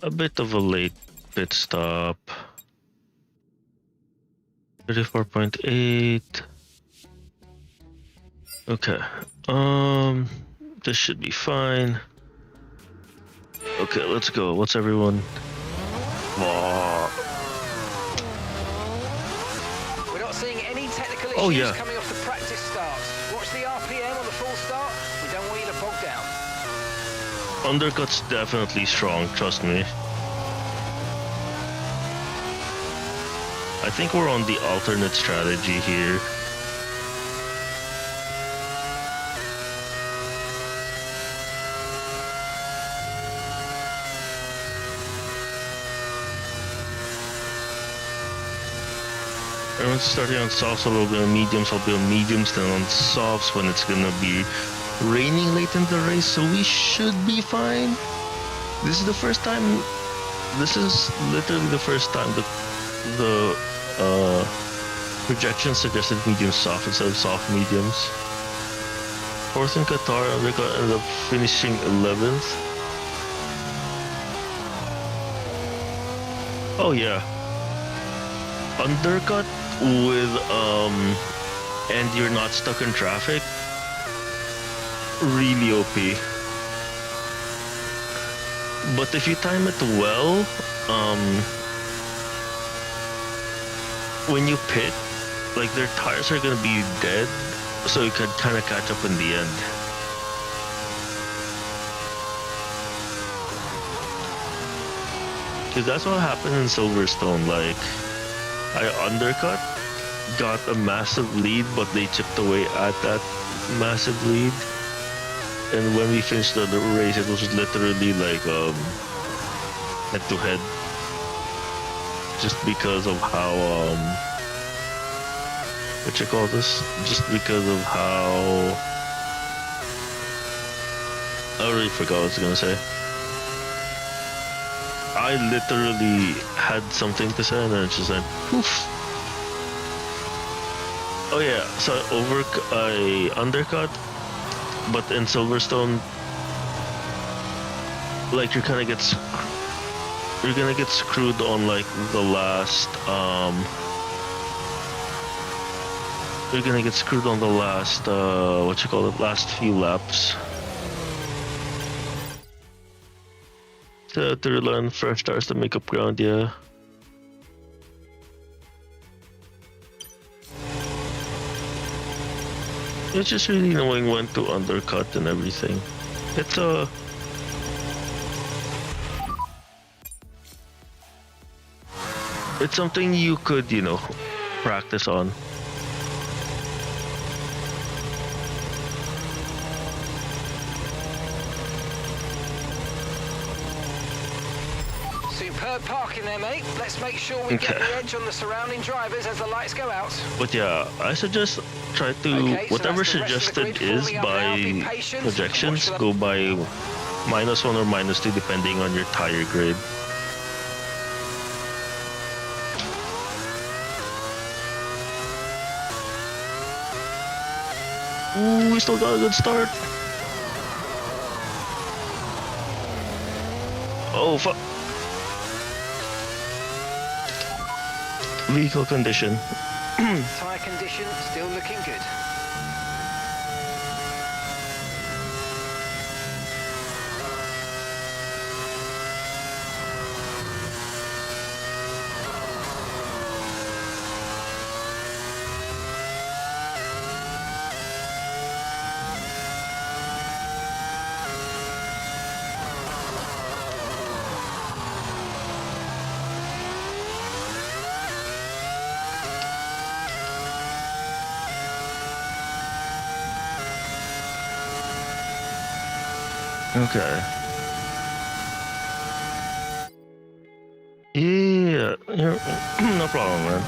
A bit of a late pit stop. 34.8. Okay. This should be fine. Okay, let's go. What's everyone? Oh. We're not seeing any technical Oh, issues yeah. coming off the practice starts. Watch the RPM on the full start. We don't want you to bog down. Undercut's definitely strong, trust me. I think we're on the alternate strategy here. Everyone's starting on softs, a little bit on mediums, I'll be on mediums, then on softs when it's gonna be raining late in the race, so we should be fine. This is the first time, this is literally the first time the projection suggested medium soft instead of soft mediums. Fourth in Qatar, America ended up finishing 11th. Oh yeah. Undercut with and you're not stuck in traffic. Really OP. But if you time it well, when you pit, like their tires are gonna be dead, so you can kind of catch up in the end. Cause that's what happened in Silverstone. Like, I undercut, got a massive lead, but they chipped away at that massive lead. And when we finished the race, it was literally like head to head, just because of how what you call this? Just because of how I already forgot what I was gonna say. I literally had something to say and then it's just like poof. Oh yeah, so I undercut, but in Silverstone, like you're gonna get screwed on like the last you're gonna get screwed on the last last few laps. To rely on fresh tires to make up ground, yeah. It's just really knowing when to undercut and everything. It's something you could, practice on. Superb parking there, mate. Let's make sure we get the edge on the surrounding drivers as the lights go out. But yeah, I suggest try to, whatever suggested is by projections, go by -1 or -2 depending on your tire grade. Ooh, we still got a good start. Oh, fuck. Vehicle condition. Tyre condition still looking good. Okay. Yeah, no problem, man.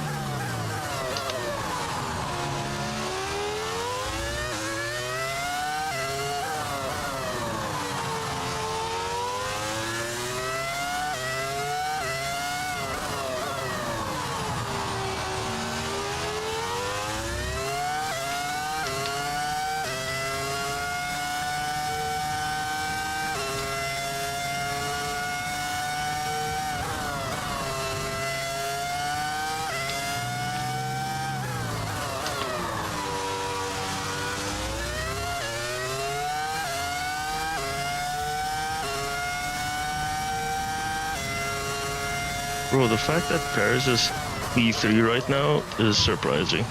Bro, the fact that Paris is P3 right now is surprising.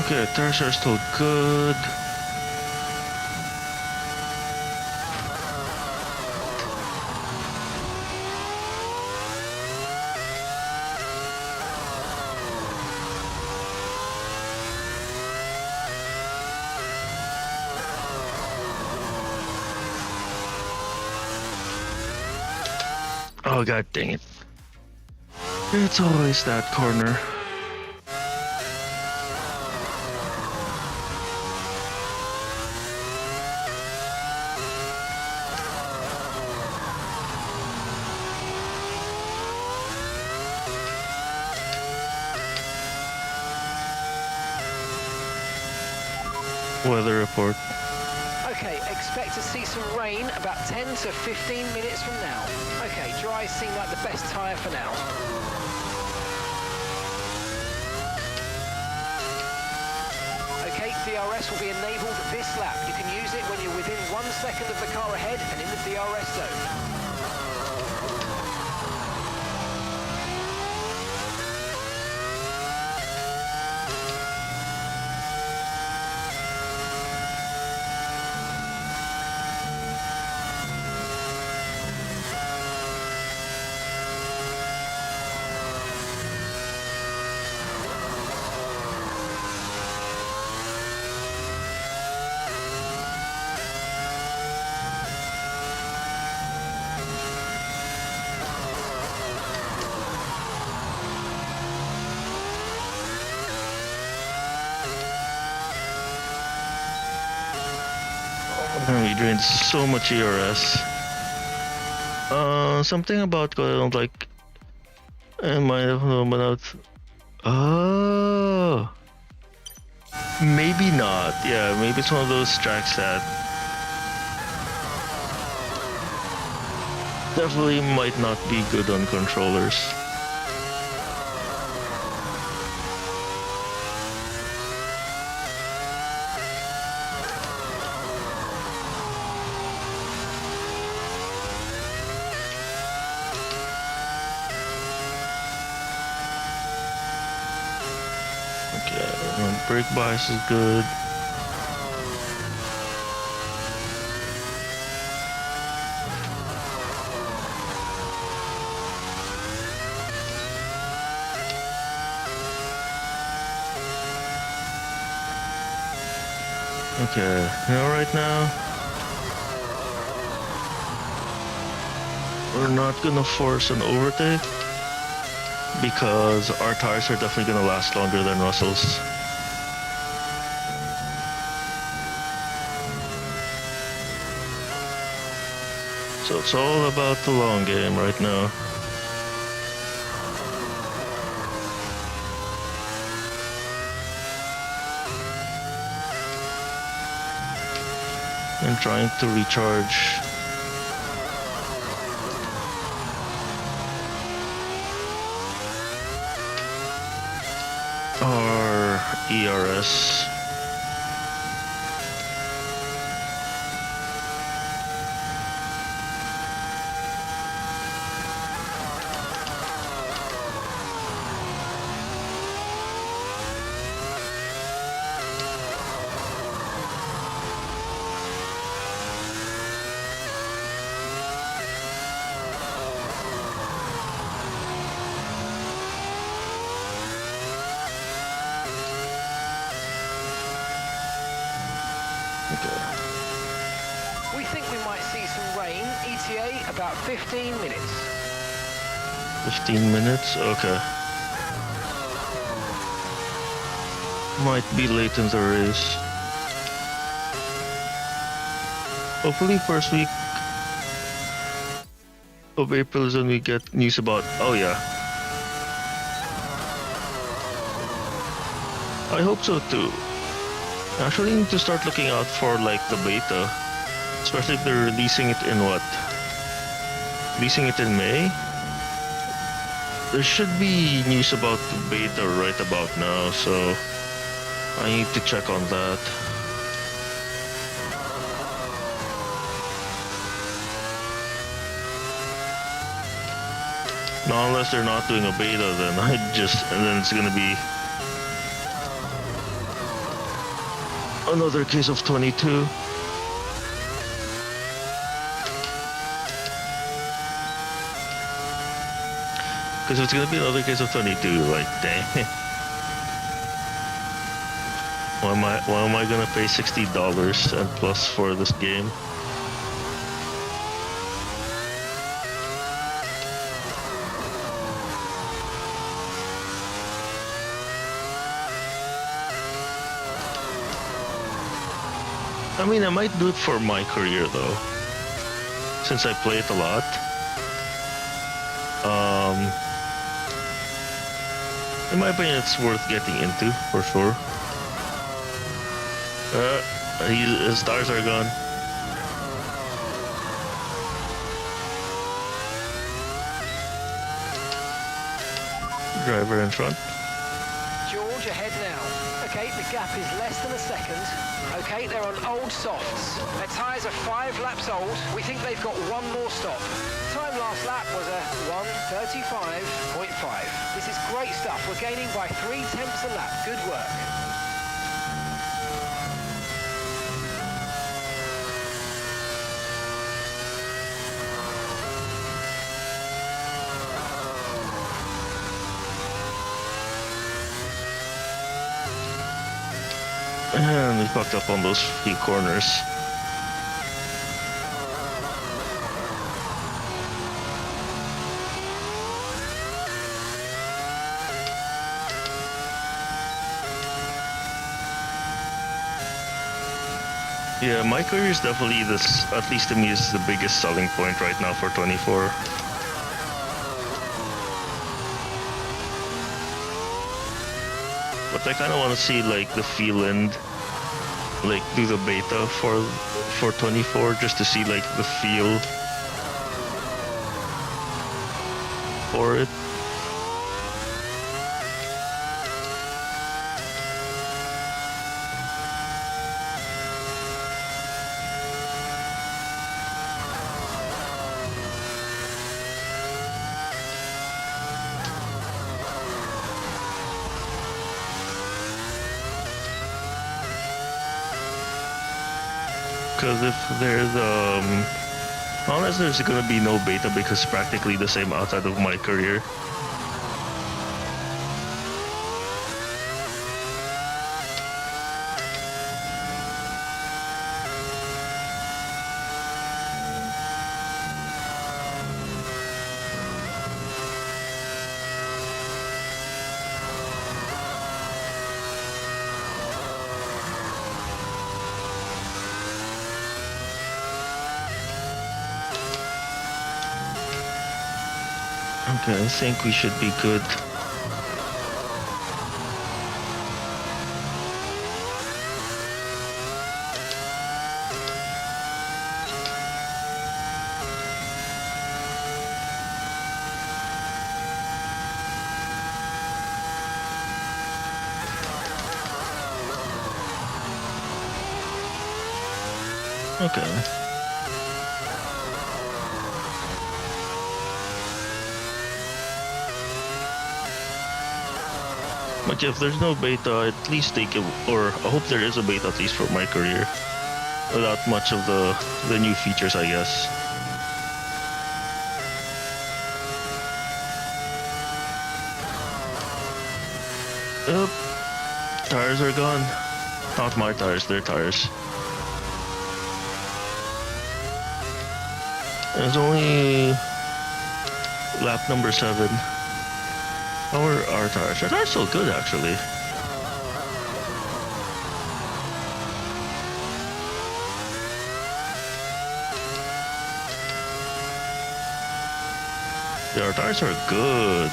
Okay, tires are still good. Oh god dang it. It's always that corner. Weather report. Okay, expect to see some rain about 10 to 15 minutes from now. Okay, dry seem like the best tyre for now. Okay, DRS will be enabled this lap. You can use it when you're within 1 second of the car ahead and in the DRS zone. We drained so much ERS. Something about what I don't like. I might have known about. Oh, maybe not. Yeah, maybe it's one of those tracks that definitely might not be good on controllers. Brake bias is good. Okay, now right now we're not gonna force an overtake because our tires are definitely gonna last longer than Russell's. So it's all about the long game right now. And trying to recharge. Our ERS. We think we might see some rain. ETA about 15 minutes. 15 minutes? Okay. Might be late in the race. Hopefully first week of April is when we get news about... Oh yeah. I hope so too. Actually need to start looking out for like the beta. Especially if they're releasing it in what? Releasing it in May? There should be news about the beta right about now, so I need to check on that. Now, unless they're not doing a beta, then then it's gonna be Another case of 22. Because if it's gonna be another case of 22, like, dang. Why am I gonna pay $60 and plus for this game? I mean, I might do it for my career though, since I play it a lot. In my opinion, it's worth getting into for sure. His tires are gone. Driver in front. George ahead now. Okay, the gap is less than a second. Okay, they're on old softs. Their tyres are 5 laps old. We think they've got one more stop. Time last lap was a 1:35.5. This is great stuff. We're gaining by 0.3 a lap. Good work. And we fucked up on those few corners. Yeah, my career is definitely this, at least to me, is the biggest selling point right now for 24. But I kind of want to see like the feel end, like do the beta for 24 just to see like the feel for it. Because if there's unless there's gonna be no beta, because it's practically the same outside of my career. Okay, I think we should be good. Okay. But if there's no beta, at least they can, or I hope there is a beta at least for my career, without much of the new features, I guess. Yep, tires are gone. Not my tires, their tires. It's only lap number 7. How are our tires? Our tires still good, actually. Yeah, our tires are good.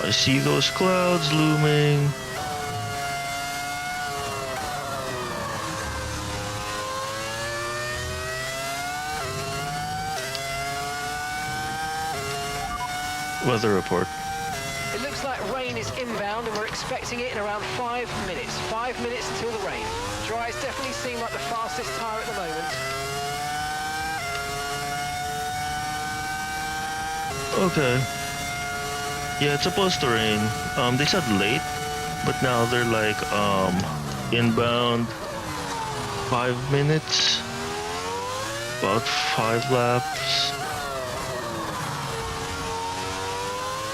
I see those clouds looming. Weather report. It looks like rain is inbound and we're expecting it in around 5 minutes. 5 minutes until the rain. Dries definitely seem like the fastest tyre at the moment. Okay. Yeah, it's supposed to rain. They said late, but now they're like inbound 5 minutes, about 5 laps.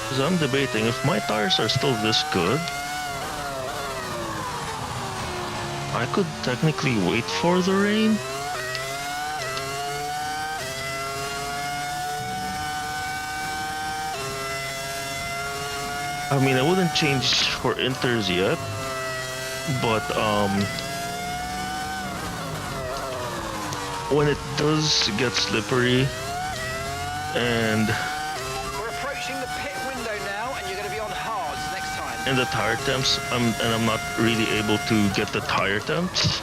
Because I'm debating if my tires are still this good, I could technically wait for the rain. I mean, I wouldn't change for inters yet, but when it does get slippery and We're approaching the pit window now, and you're going to be on hards next time. the tire temps, I'm not really able to get the tire temps,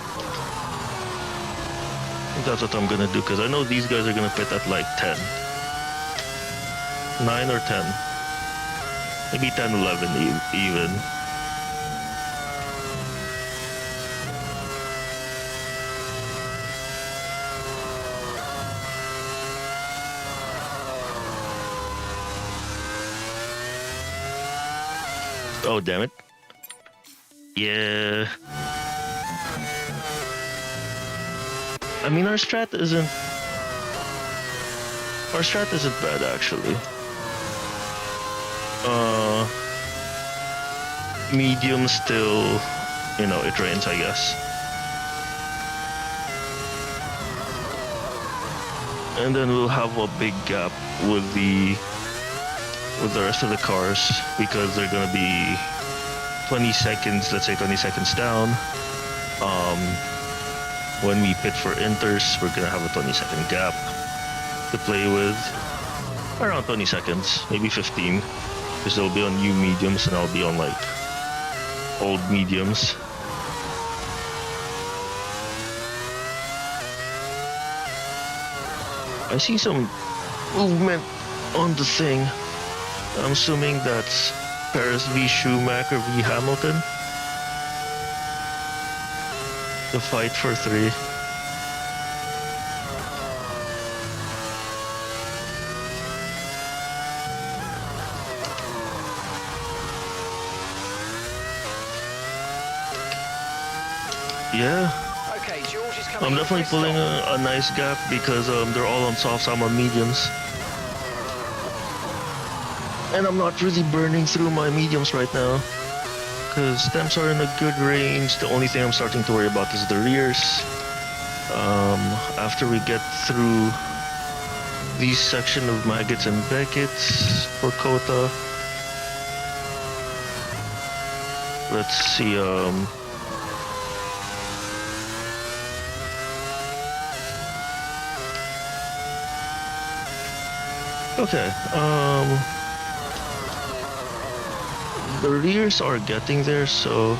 that's what I'm gonna do, because I know these guys are gonna pit at like 10, 9 or 10, maybe 10, 11 even. Oh, damn it. Yeah. I mean, our strat isn't bad, actually. Medium still, you know, it rains, I guess. And then we'll have a big gap with the rest of the cars, because they're gonna be 20 seconds, let's say 20 seconds down. When we pit for inters, we're gonna have a 20-second gap to play with. Around 20 seconds, maybe 15, because they'll be on new mediums and I'll be on like old mediums. I see some movement on the thing. I'm assuming that's Paris v Schumacher v Hamilton. The fight for 3. Yeah, Okay, George is coming. I'm definitely pulling a nice gap, because they're all on softs, I'm on mediums. And I'm not really burning through my mediums right now, because temps are in a good range. The only thing I'm starting to worry about is the rears. After we get through these section of Maggots and Beckett's for Kota. Let's see, okay, the rears are getting there, so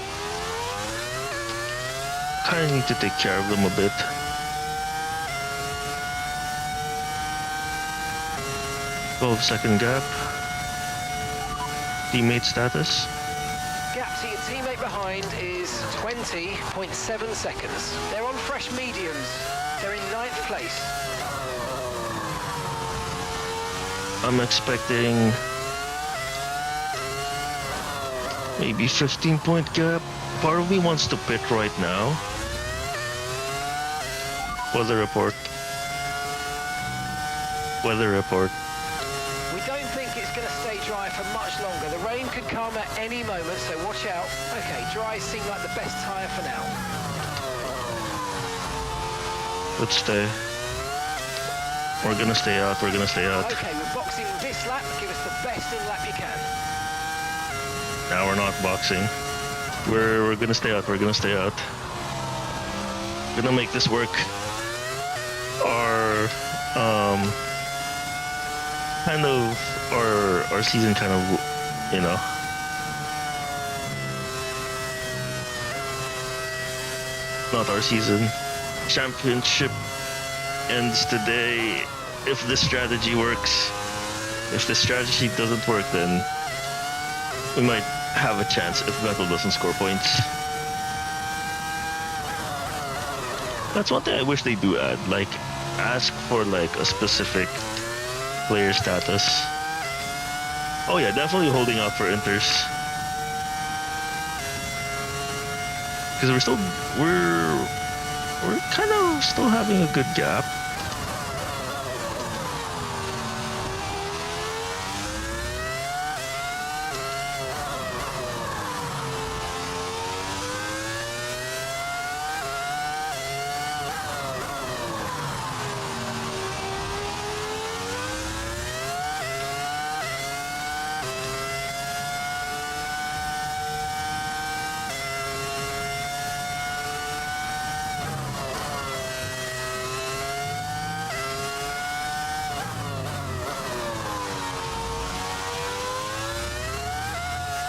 kind of need to take care of them a bit. Second gap. Teammate status. Gap to your teammate behind is 20.7 seconds. They're on fresh mediums. They're in 9th place. I'm expecting maybe 15-point gap. Part of me wants to pit right now. Weather report. Weather report. We don't think it's going to stay dry for much longer. The rain could come at any moment, so watch out. Okay, dry seem like the best tyre for now. Let's stay. We're gonna stay out, we're gonna stay out. Okay, we're boxing this lap. Give us the best in lap you can. Now we're not boxing. We're gonna stay out, we're gonna stay out. Gonna make this work. Our kind of our season kind of, you know, not our season. Championship ends today if this strategy works. If the strategy doesn't work, then we might have a chance if Vettel doesn't score points. That's one thing I wish they do add, like ask for like a specific player status. Oh yeah, definitely holding out for inters. Because we're kind of still having a good gap.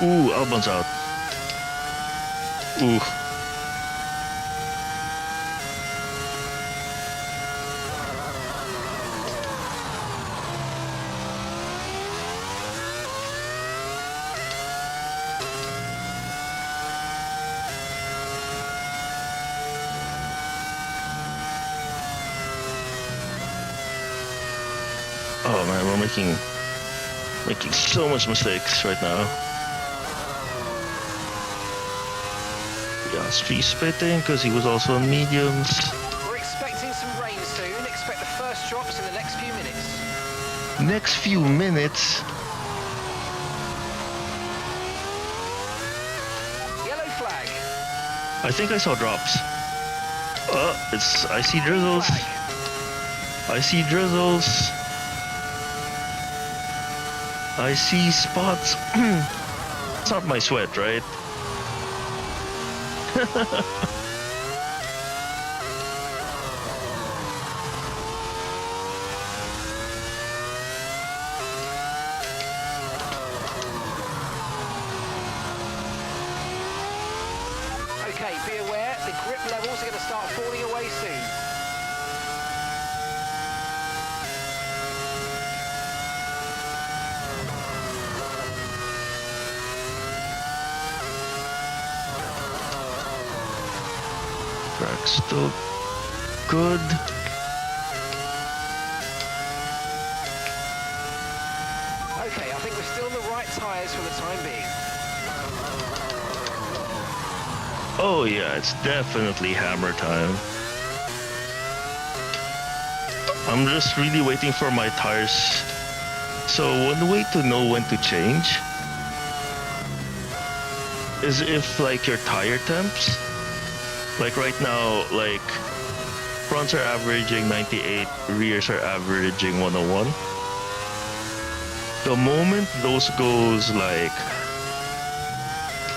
Ooh, Albon's out. Ooh. Oh man, we're making so much mistakes right now. Yeah, street spitting because he was also on mediums. We're expecting some rain soon. Expect the first drops in the next few minutes. Next few minutes. Yellow flag. I think I saw drops. I see drizzles. Flag. I see drizzles. I see spots. It's not my sweat, right? Okay, be aware, the grip levels are going to start falling away soon. Track's still good. Okay, I think we're still on the right tyres for the time being. Oh yeah, it's definitely hammer time. I'm just really waiting for my tires. So one way to know when to change is if like your tire temps, like right now, like fronts are averaging 98, rears are averaging 101. The moment those goes like,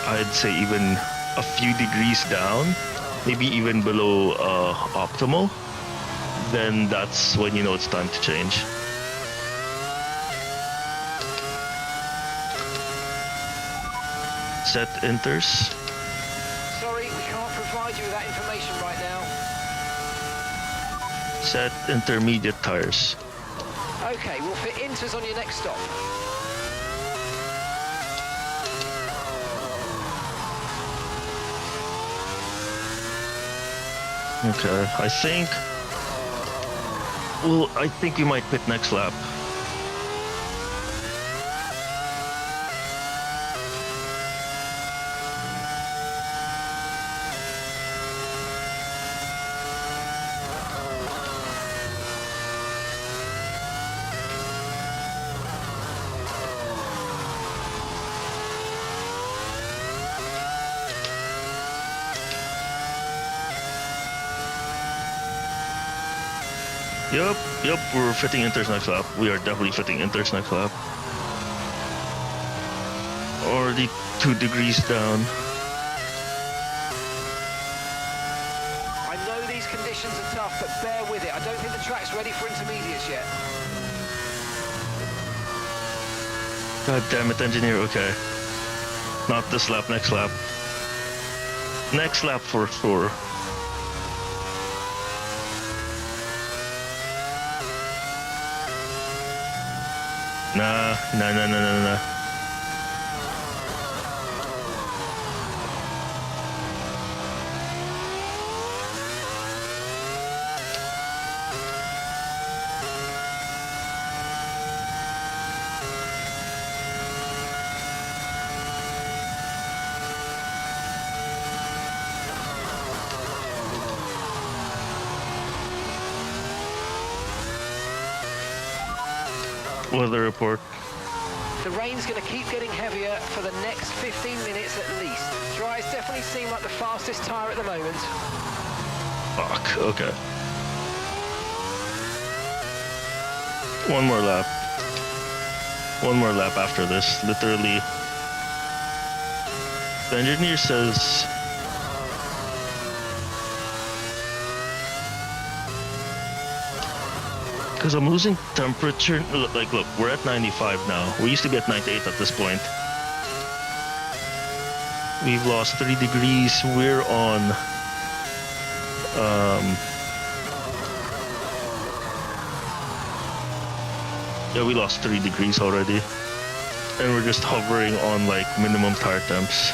I'd say even a few degrees down, maybe even below optimal, then that's when you know it's time to change. Set inters. Sorry, we can't provide you with that information right now. Set intermediate tires. Okay, we'll fit inters on your next stop. Okay, I think we might pit next lap. Yep, we're fitting inters next lap. We are definitely fitting inters next lap. Already 2 degrees down. I know these conditions are tough, but bear with it. I don't think the track's ready for intermediates yet. God damn it, engineer. Okay. Not this lap, next lap. Next lap for sure. Nah. Weather report. The rain's going to keep getting heavier for the next 15 minutes at least. Dries definitely seem like the fastest tyre at the moment. Fuck, okay. One more lap. One more lap after this, literally. The engineer says... Because I'm losing temperature. Like, look, we're at 95 now. We used to be at 98 at this point. We've lost 3 degrees. We're on... Yeah, we lost 3 degrees already. And we're just hovering on, like, minimum tire temps.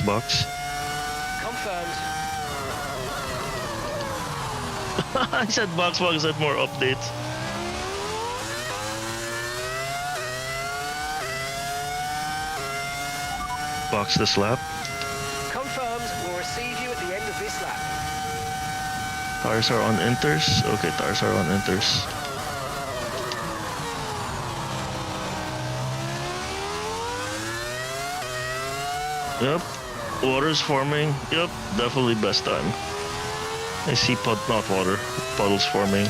Box. Confirmed. I said box, I said more updates. Box this lap. Confirmed. We'll receive you at the end of this lap. Tires are on inters. Okay, tires are on inters. Yep, water's forming. Yep, definitely best time. I see not water, puddles forming.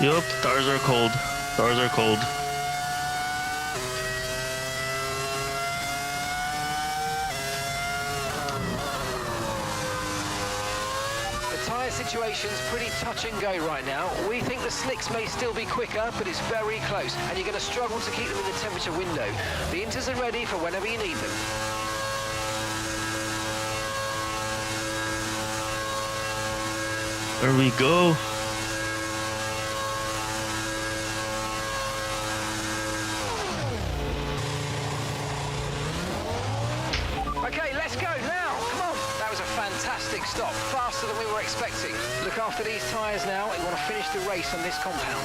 Yep, tires are cold. Tires are cold. Situation's pretty touch and go right now. We think the slicks may still be quicker, but it's very close, and you're going to struggle to keep them in the temperature window. The inters are ready for whenever you need them. There we go. Okay, let's go now. Come on. That was a fantastic stop. Faster than we were expecting. Look after these tyres now. You want to finish the race on this compound.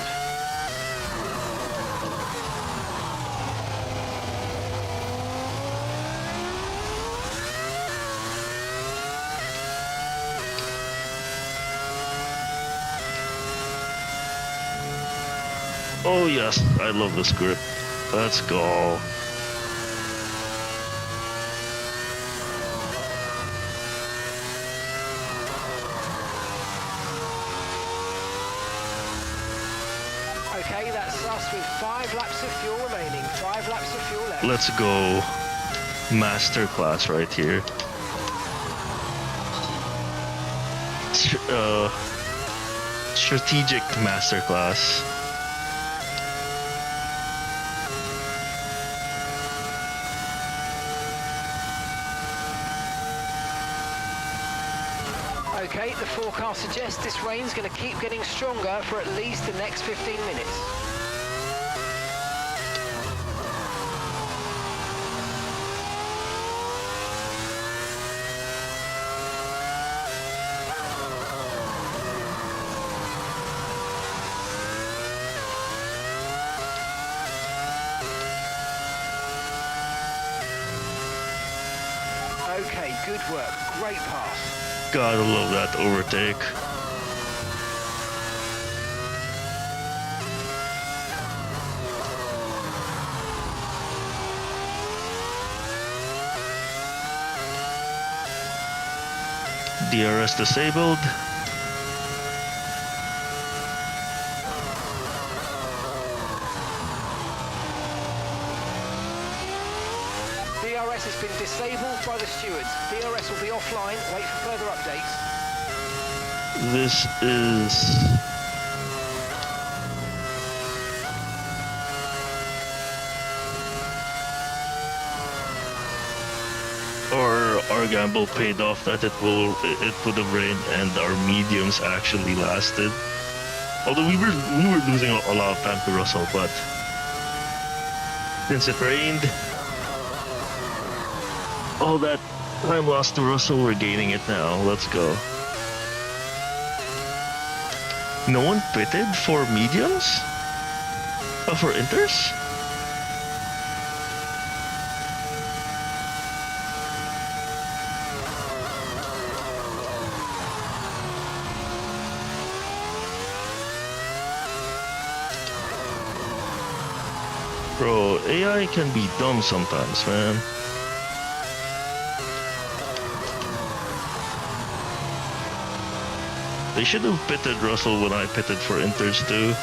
Oh yes, I love this grip. Let's go. Okay, that's us with 5 laps of fuel remaining. 5 laps of fuel left. Let's go. Masterclass right here. Strategic masterclass. Okay, the forecast suggests this rain's going to keep getting stronger for at least the next 15 minutes. Okay, good work. Great pass. Gotta love that overtake. DRS disabled. DRS has been disabled by the stewards. DRS will be offline. Wait for further updates. This is... Our gamble paid off that it would have rained and our mediums actually lasted. Although we were losing a lot of time to Russell, but since it rained, all that time lost to Russell, we're gaining it now. Let's go. No one pitted for mediums? Oh, for inters? Bro, AI can be dumb sometimes, man. They should have pitted Russell when I pitted for inters too.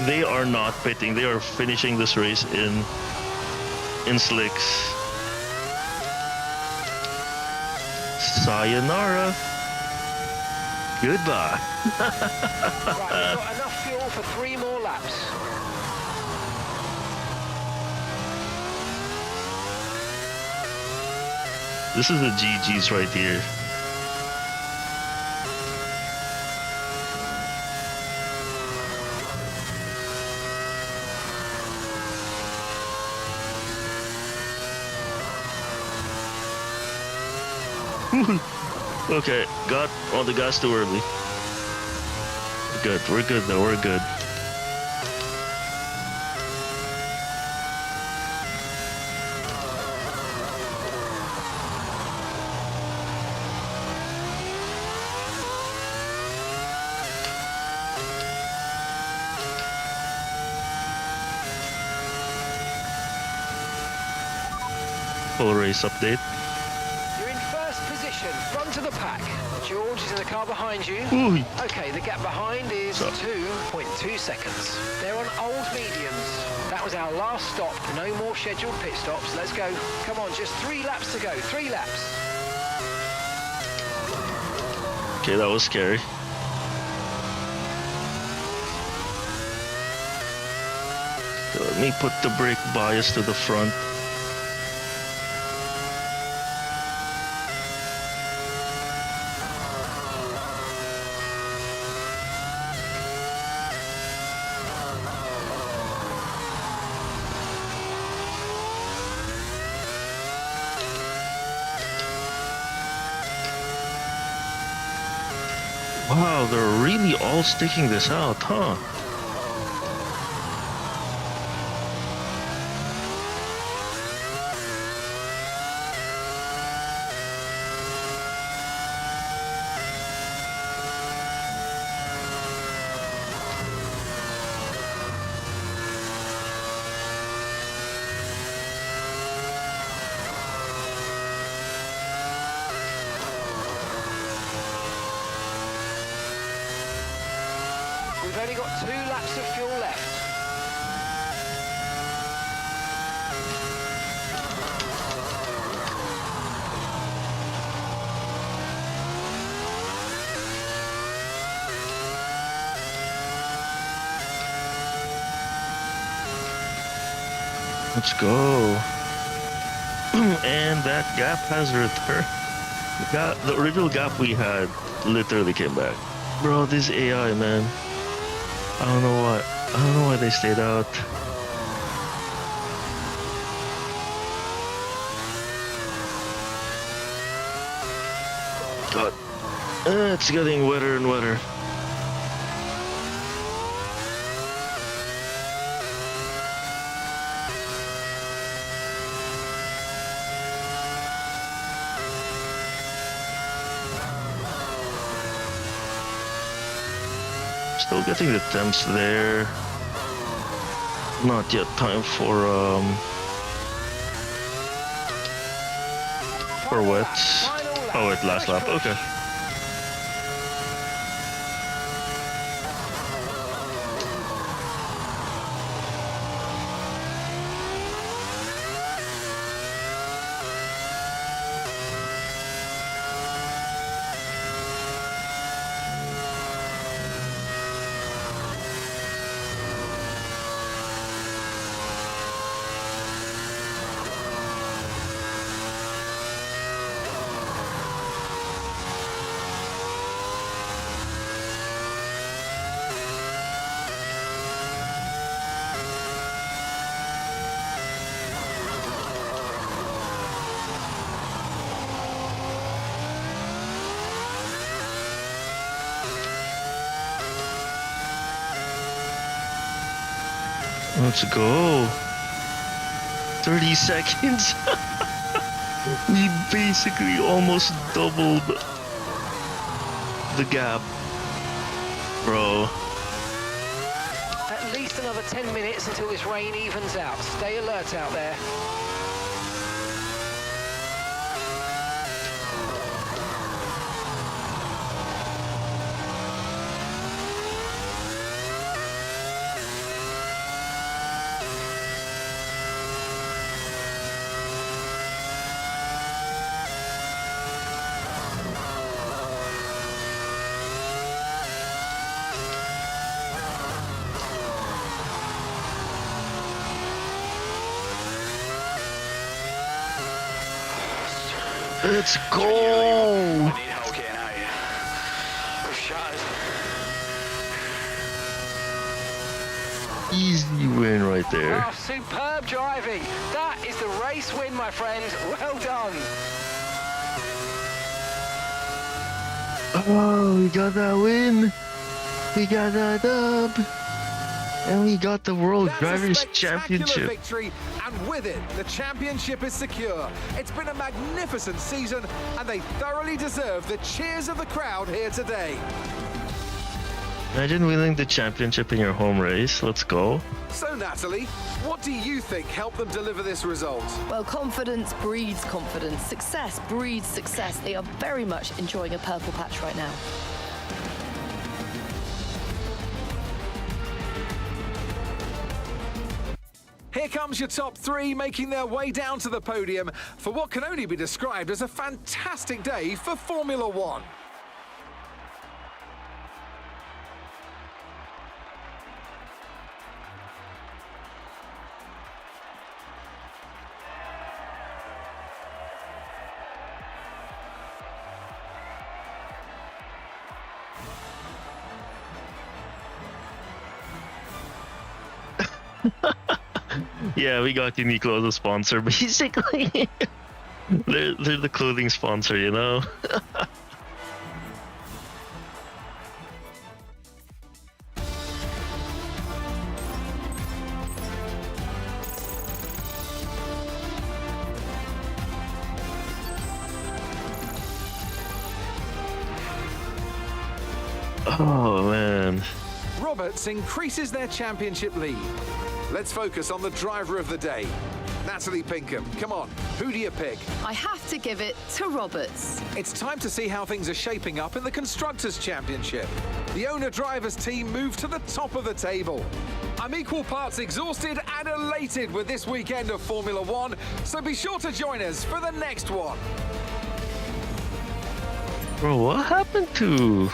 They are not pitting. They are finishing this race in slicks. Sayonara. Goodbye. Right, we've got enough fuel for 3 more laps. This is the GG's right here. Okay, got all the gas too early. We're good though, we're good. Full race update. You're in first position, front of the pack. George is in the car behind you. Ooh. Okay, the gap behind is So- 2.2 seconds. They're on old mediums. That was our last stop. No more scheduled pit stops. Let's go. Come on, just 3 laps to go. 3 laps. Okay, that was scary. So let me put the brake bias to the front. Wow, they're really all sticking this out, huh? We've only got 2 laps of fuel left. Let's go. And that gap has returned. The original gap we had literally came back. Bro, this AI, man. I don't know why they stayed out. God. It's getting wetter and wetter. Still getting the temps there. Not yet time for wets. Oh wait, last lap. Okay. Let's go. 30 seconds. We basically almost doubled the gap, bro. At least another 10 minutes until this rain evens out. Stay alert out there. Let's go! I need help getting out of here. I'm shattered. Easy win right there. Ah, superb driving. That is the race win, my friend. Well done. Oh, we got that win. We got that dub. And we got the World That's Drivers' a spectacular Championship. victory, and with it, the championship is secure. It's been a magnificent season, and they thoroughly deserve the cheers of the crowd here today. Imagine winning the championship in your home race. Let's go. So, Natalie, what do you think helped them deliver this result? Well, confidence breeds confidence. Success breeds success. They are very much enjoying a purple patch right now. Here comes your top three making their way down to the podium for what can only be described as a fantastic day for Formula One. Yeah, we got Uniqlo as a sponsor, basically. they're the clothing sponsor, you know? Oh, man. Roberts increases their championship lead. Let's focus on the driver of the day. Natalie Pinkham, come on, who do you pick? I have to give it to Roberts. It's time to see how things are shaping up in the Constructors' Championship. The owner-drivers team move to the top of the table. I'm equal parts exhausted and elated with this weekend of Formula One, so be sure to join us for the next one. Bro, what happened to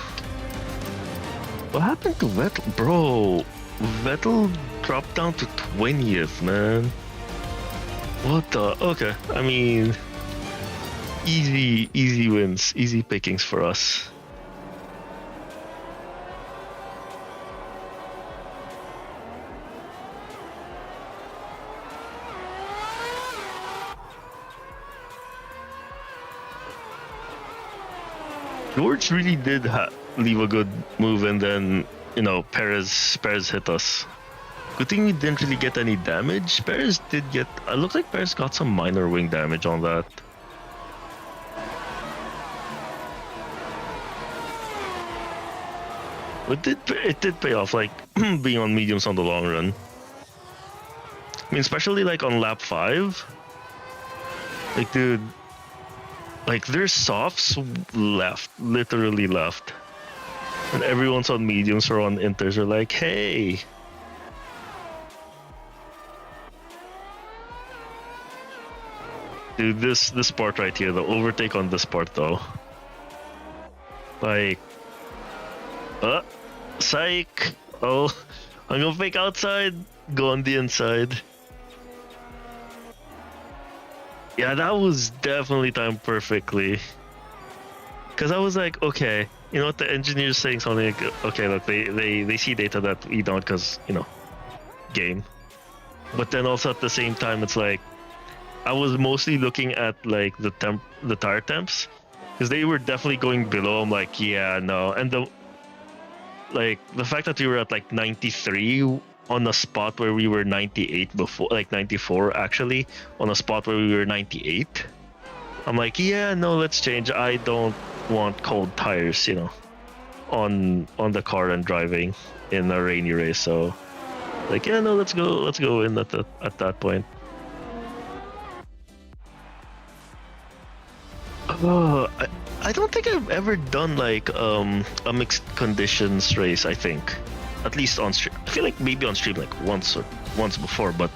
Vettel? Bro, Vettel dropped down to 20th, man. What the? Okay, I mean, easy wins, easy pickings for us. George really did leave a good move, and then, you know, Perez hit us. Good thing we didn't really get any damage. Perez did get... It looked like Perez got some minor wing damage on that. But it did pay off, like, being on mediums on the long run. I mean, especially, like, on lap 5. Like, dude... Like, their softs left. Literally left. And everyone's on mediums or on inters are like, hey... Dude, this part right here, the overtake on this part though. Like, psych. Oh, I'm gonna fake outside, go on the inside. Yeah, that was definitely timed perfectly. Cause I was like, okay, you know what, the engineer's saying something like, okay, look, they see data that we don't, cause, you know, game. But then also at the same time, it's like, I was mostly looking at like the tire temps, because they were definitely going below. I'm like, yeah, no. And the fact that we were at like 93 on a spot where we were 98 before, like 94 actually, on a spot where we were 98. I'm like, yeah, no, let's change. I don't want cold tires, you know, on the car and driving in a rainy race. So, like, yeah, no, let's go in at that point. I don't think I've ever done like a mixed conditions race. I think, at least on stream. I feel like maybe on stream like once before, but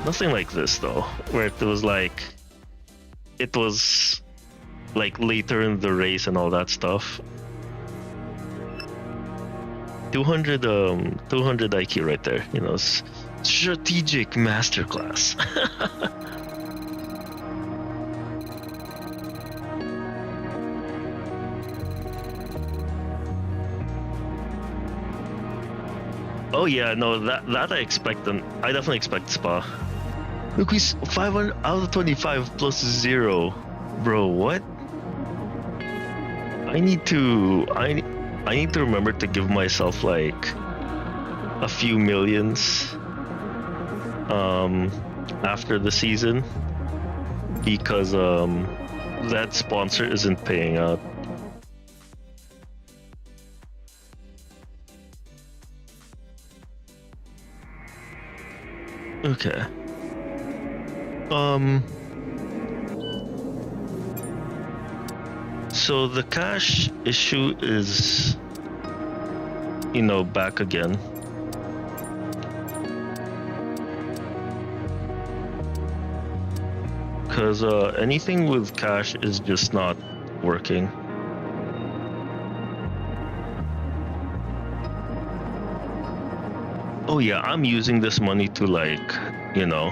nothing like this though, where it was like later in the race and all that stuff. 200 IQ right there. You know, strategic masterclass. Oh yeah, no, that I expect them. I definitely expect Spa. Look, he's 500 out of 25 plus 0. Bro, what? I need to remember to give myself like a few millions after the season, because that sponsor isn't paying out. Okay. So the cash issue is, you know, back again. Because anything with cash is just not working. Oh yeah, I'm using this money to, like, you know,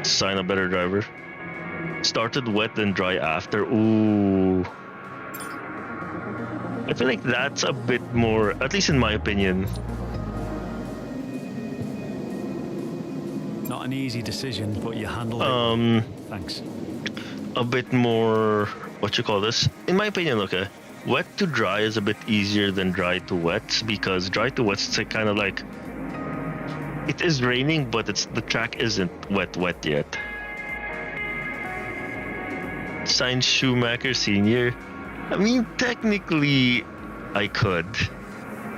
sign a better driver. Started wet then dry after. Ooh. I feel like that's a bit more, at least in my opinion. Not an easy decision, but you handled it. Thanks. A bit more, what you call this? In my opinion, okay. Wet to dry is a bit easier than dry to wet, because dry to wet, it's like kind of like, it is raining, but the track isn't wet yet. Signed Schumacher Senior. I mean, technically, I could,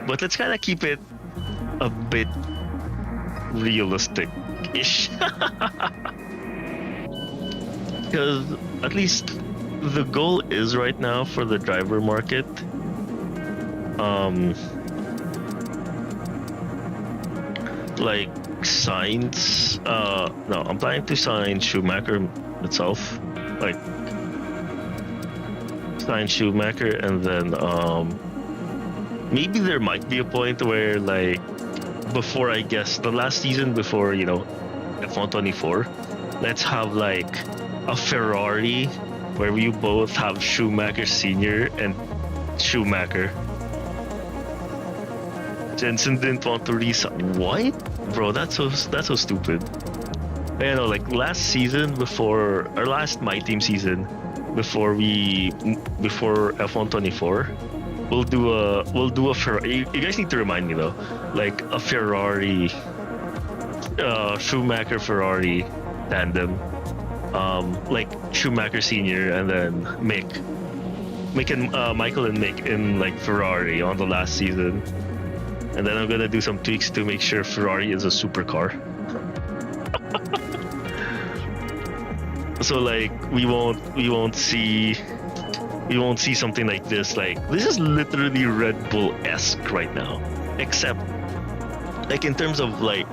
but let's kind of keep it a bit realistic-ish. Because at least the goal is right now for the driver market. Like signs. No, I'm planning to sign Schumacher itself. Like sign Schumacher, and then maybe there might be a point where, like, before, I guess the last season before, you know, F1 24, let's have like a Ferrari where we both have Schumacher Senior and Schumacher. Jensen didn't want to resign. What? Bro, that's so stupid. You know, like last season before, or last My Team season, before F1 24, we'll do a Ferrari. You guys need to remind me though, like a Ferrari, Schumacher Ferrari tandem, like Schumacher Senior and then Michael and Mick in like Ferrari on the last season, and then I'm gonna do some tweaks to make sure Ferrari is a supercar. So like we won't see something like this. Like this is literally Red Bull-esque right now, except like in terms of like,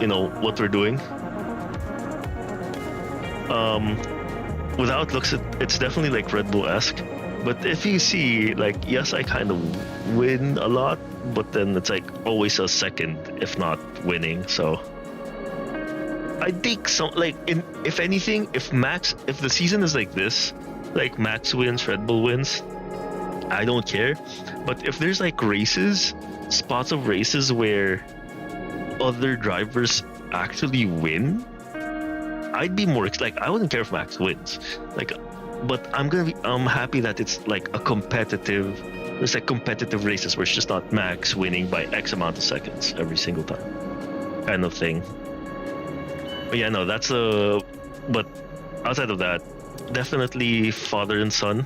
you know, what we're doing. Without looks, it's definitely like Red Bull-esque. But if you see, like, yes, I kind of win a lot, but then it's like always a second, if not winning. So I think some, like, if anything, if the season is like this, like Max wins, Red Bull wins, I don't care. But if there's like spots of races where other drivers actually win, I'd be more like, I wouldn't care if Max wins, like, but I'm happy that it's like there's like competitive races where it's just not Max winning by X amount of seconds every single time. kind of thing. But yeah, no, that's but outside of that, definitely father and son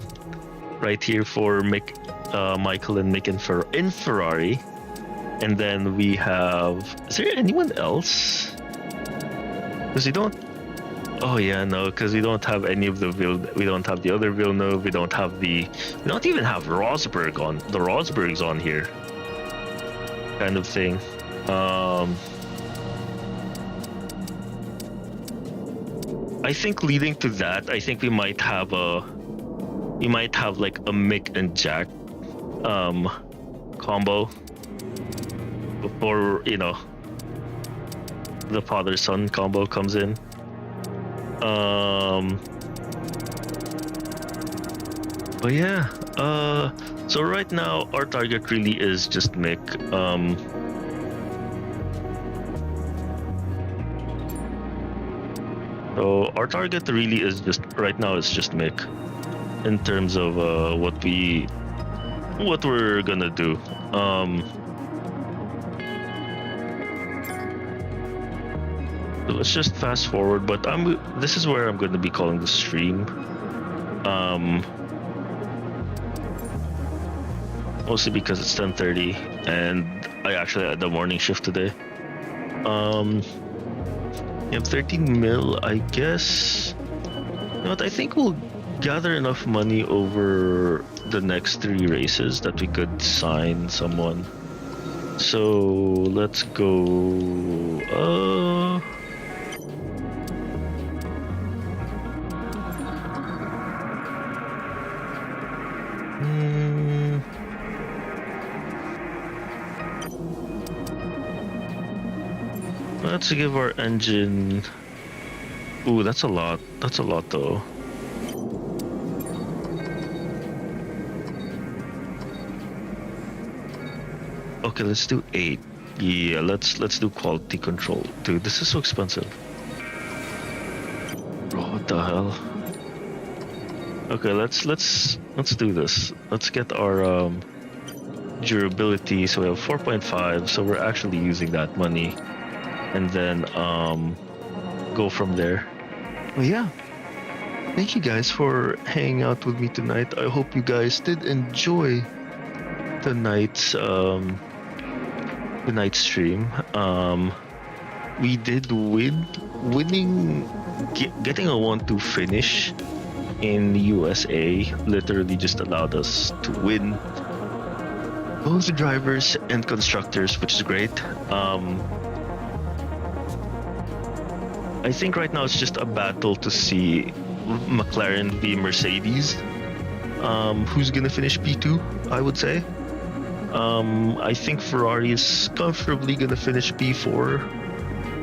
right here for Michael and Mick in Ferrari. And then we have, is there anyone else? Because we don't, oh yeah, no, because we don't have any of we don't have the other Villeneuve, we don't even have the Rosberg's on here, kind of thing. I think leading to that, I think we might have like a Mick and Jack combo before, you know, the father-son combo comes in. But yeah, so right now our target really is just Mick. So our target really is just right now is just Mick in terms of what we're gonna do. So let's just fast forward, but this is where I'm going to be calling the stream. Mostly because it's 10:30 and I actually had the morning shift today. You have 13 mil, I guess. You know what? I think we'll gather enough money over the next 3 races that we could sign someone. So let's go. Let's give our engine. Ooh, that's a lot. That's a lot, though. Okay, let's do 8. Yeah, let's do quality control. Dude, this is so expensive. Bro, what the hell? Okay, let's do this. Let's get our durability. So we have 4.5. So we're actually using that money. And then go from there. Well, yeah, thank you guys for hanging out with me tonight. I hope you guys did enjoy the night's stream. We did getting a 1-2 finish in the USA literally just allowed us to win both drivers and constructors, which is great. I think right now it's just a battle to see McLaren v Mercedes. Who's gonna finish P2? I would say. I think Ferrari is comfortably gonna finish P4,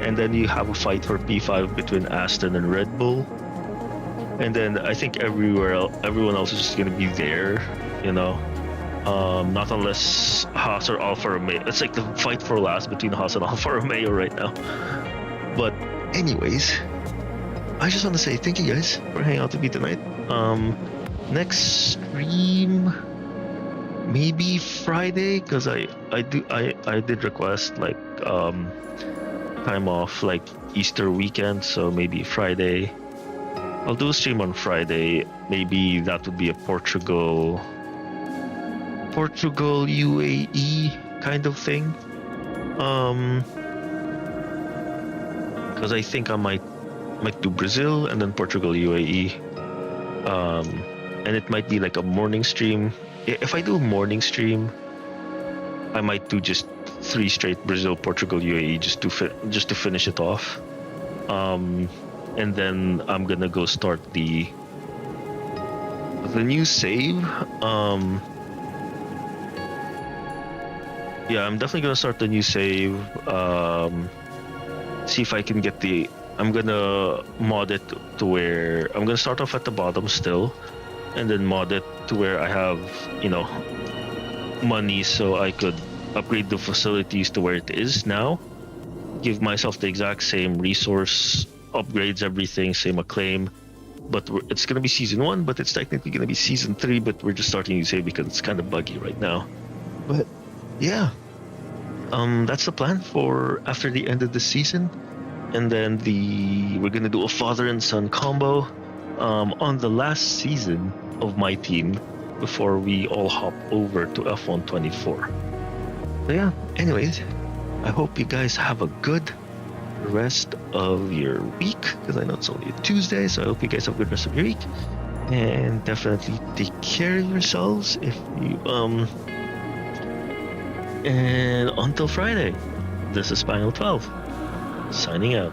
and then you have a fight for P5 between Aston and Red Bull, and then I think everyone else is just gonna be there, you know. Not unless Haas or Alfa Romeo. It's like the fight for last between Haas and Alfa Romeo right now. But anyways, I just want to say thank you guys for hanging out with me tonight. Next stream maybe Friday, because I did request like time off like Easter weekend, so maybe Friday. I'll do a stream on Friday. Maybe that would be a Portugal UAE kind of thing. Because I think I might do Brazil and then Portugal UAE, and it might be like a morning stream. If I do a morning stream, I might do just 3 straight Brazil, Portugal, UAE just to finish it off, and then I'm gonna go start the new save. Yeah, I'm definitely gonna start the new save. See if I can get I'm gonna mod it to where I'm gonna start off at the bottom still, and then mod it to where I have, you know, money so I could upgrade the facilities to where it is now. Give myself the exact same resource, upgrades, everything, same acclaim. But it's gonna be season 1, but it's technically gonna be season 3. But we're just starting to say because it's kind of buggy right now. But yeah, that's the plan for after the end of the season, and then we're gonna do a father and son combo on the last season of my team before we all hop over to F1 24. So yeah, anyways, I hope you guys have a good rest of your week, because I know it's only a Tuesday, so I hope you guys have a good rest of your week, and definitely take care of yourselves if you and until Friday, this is Final 12 signing out.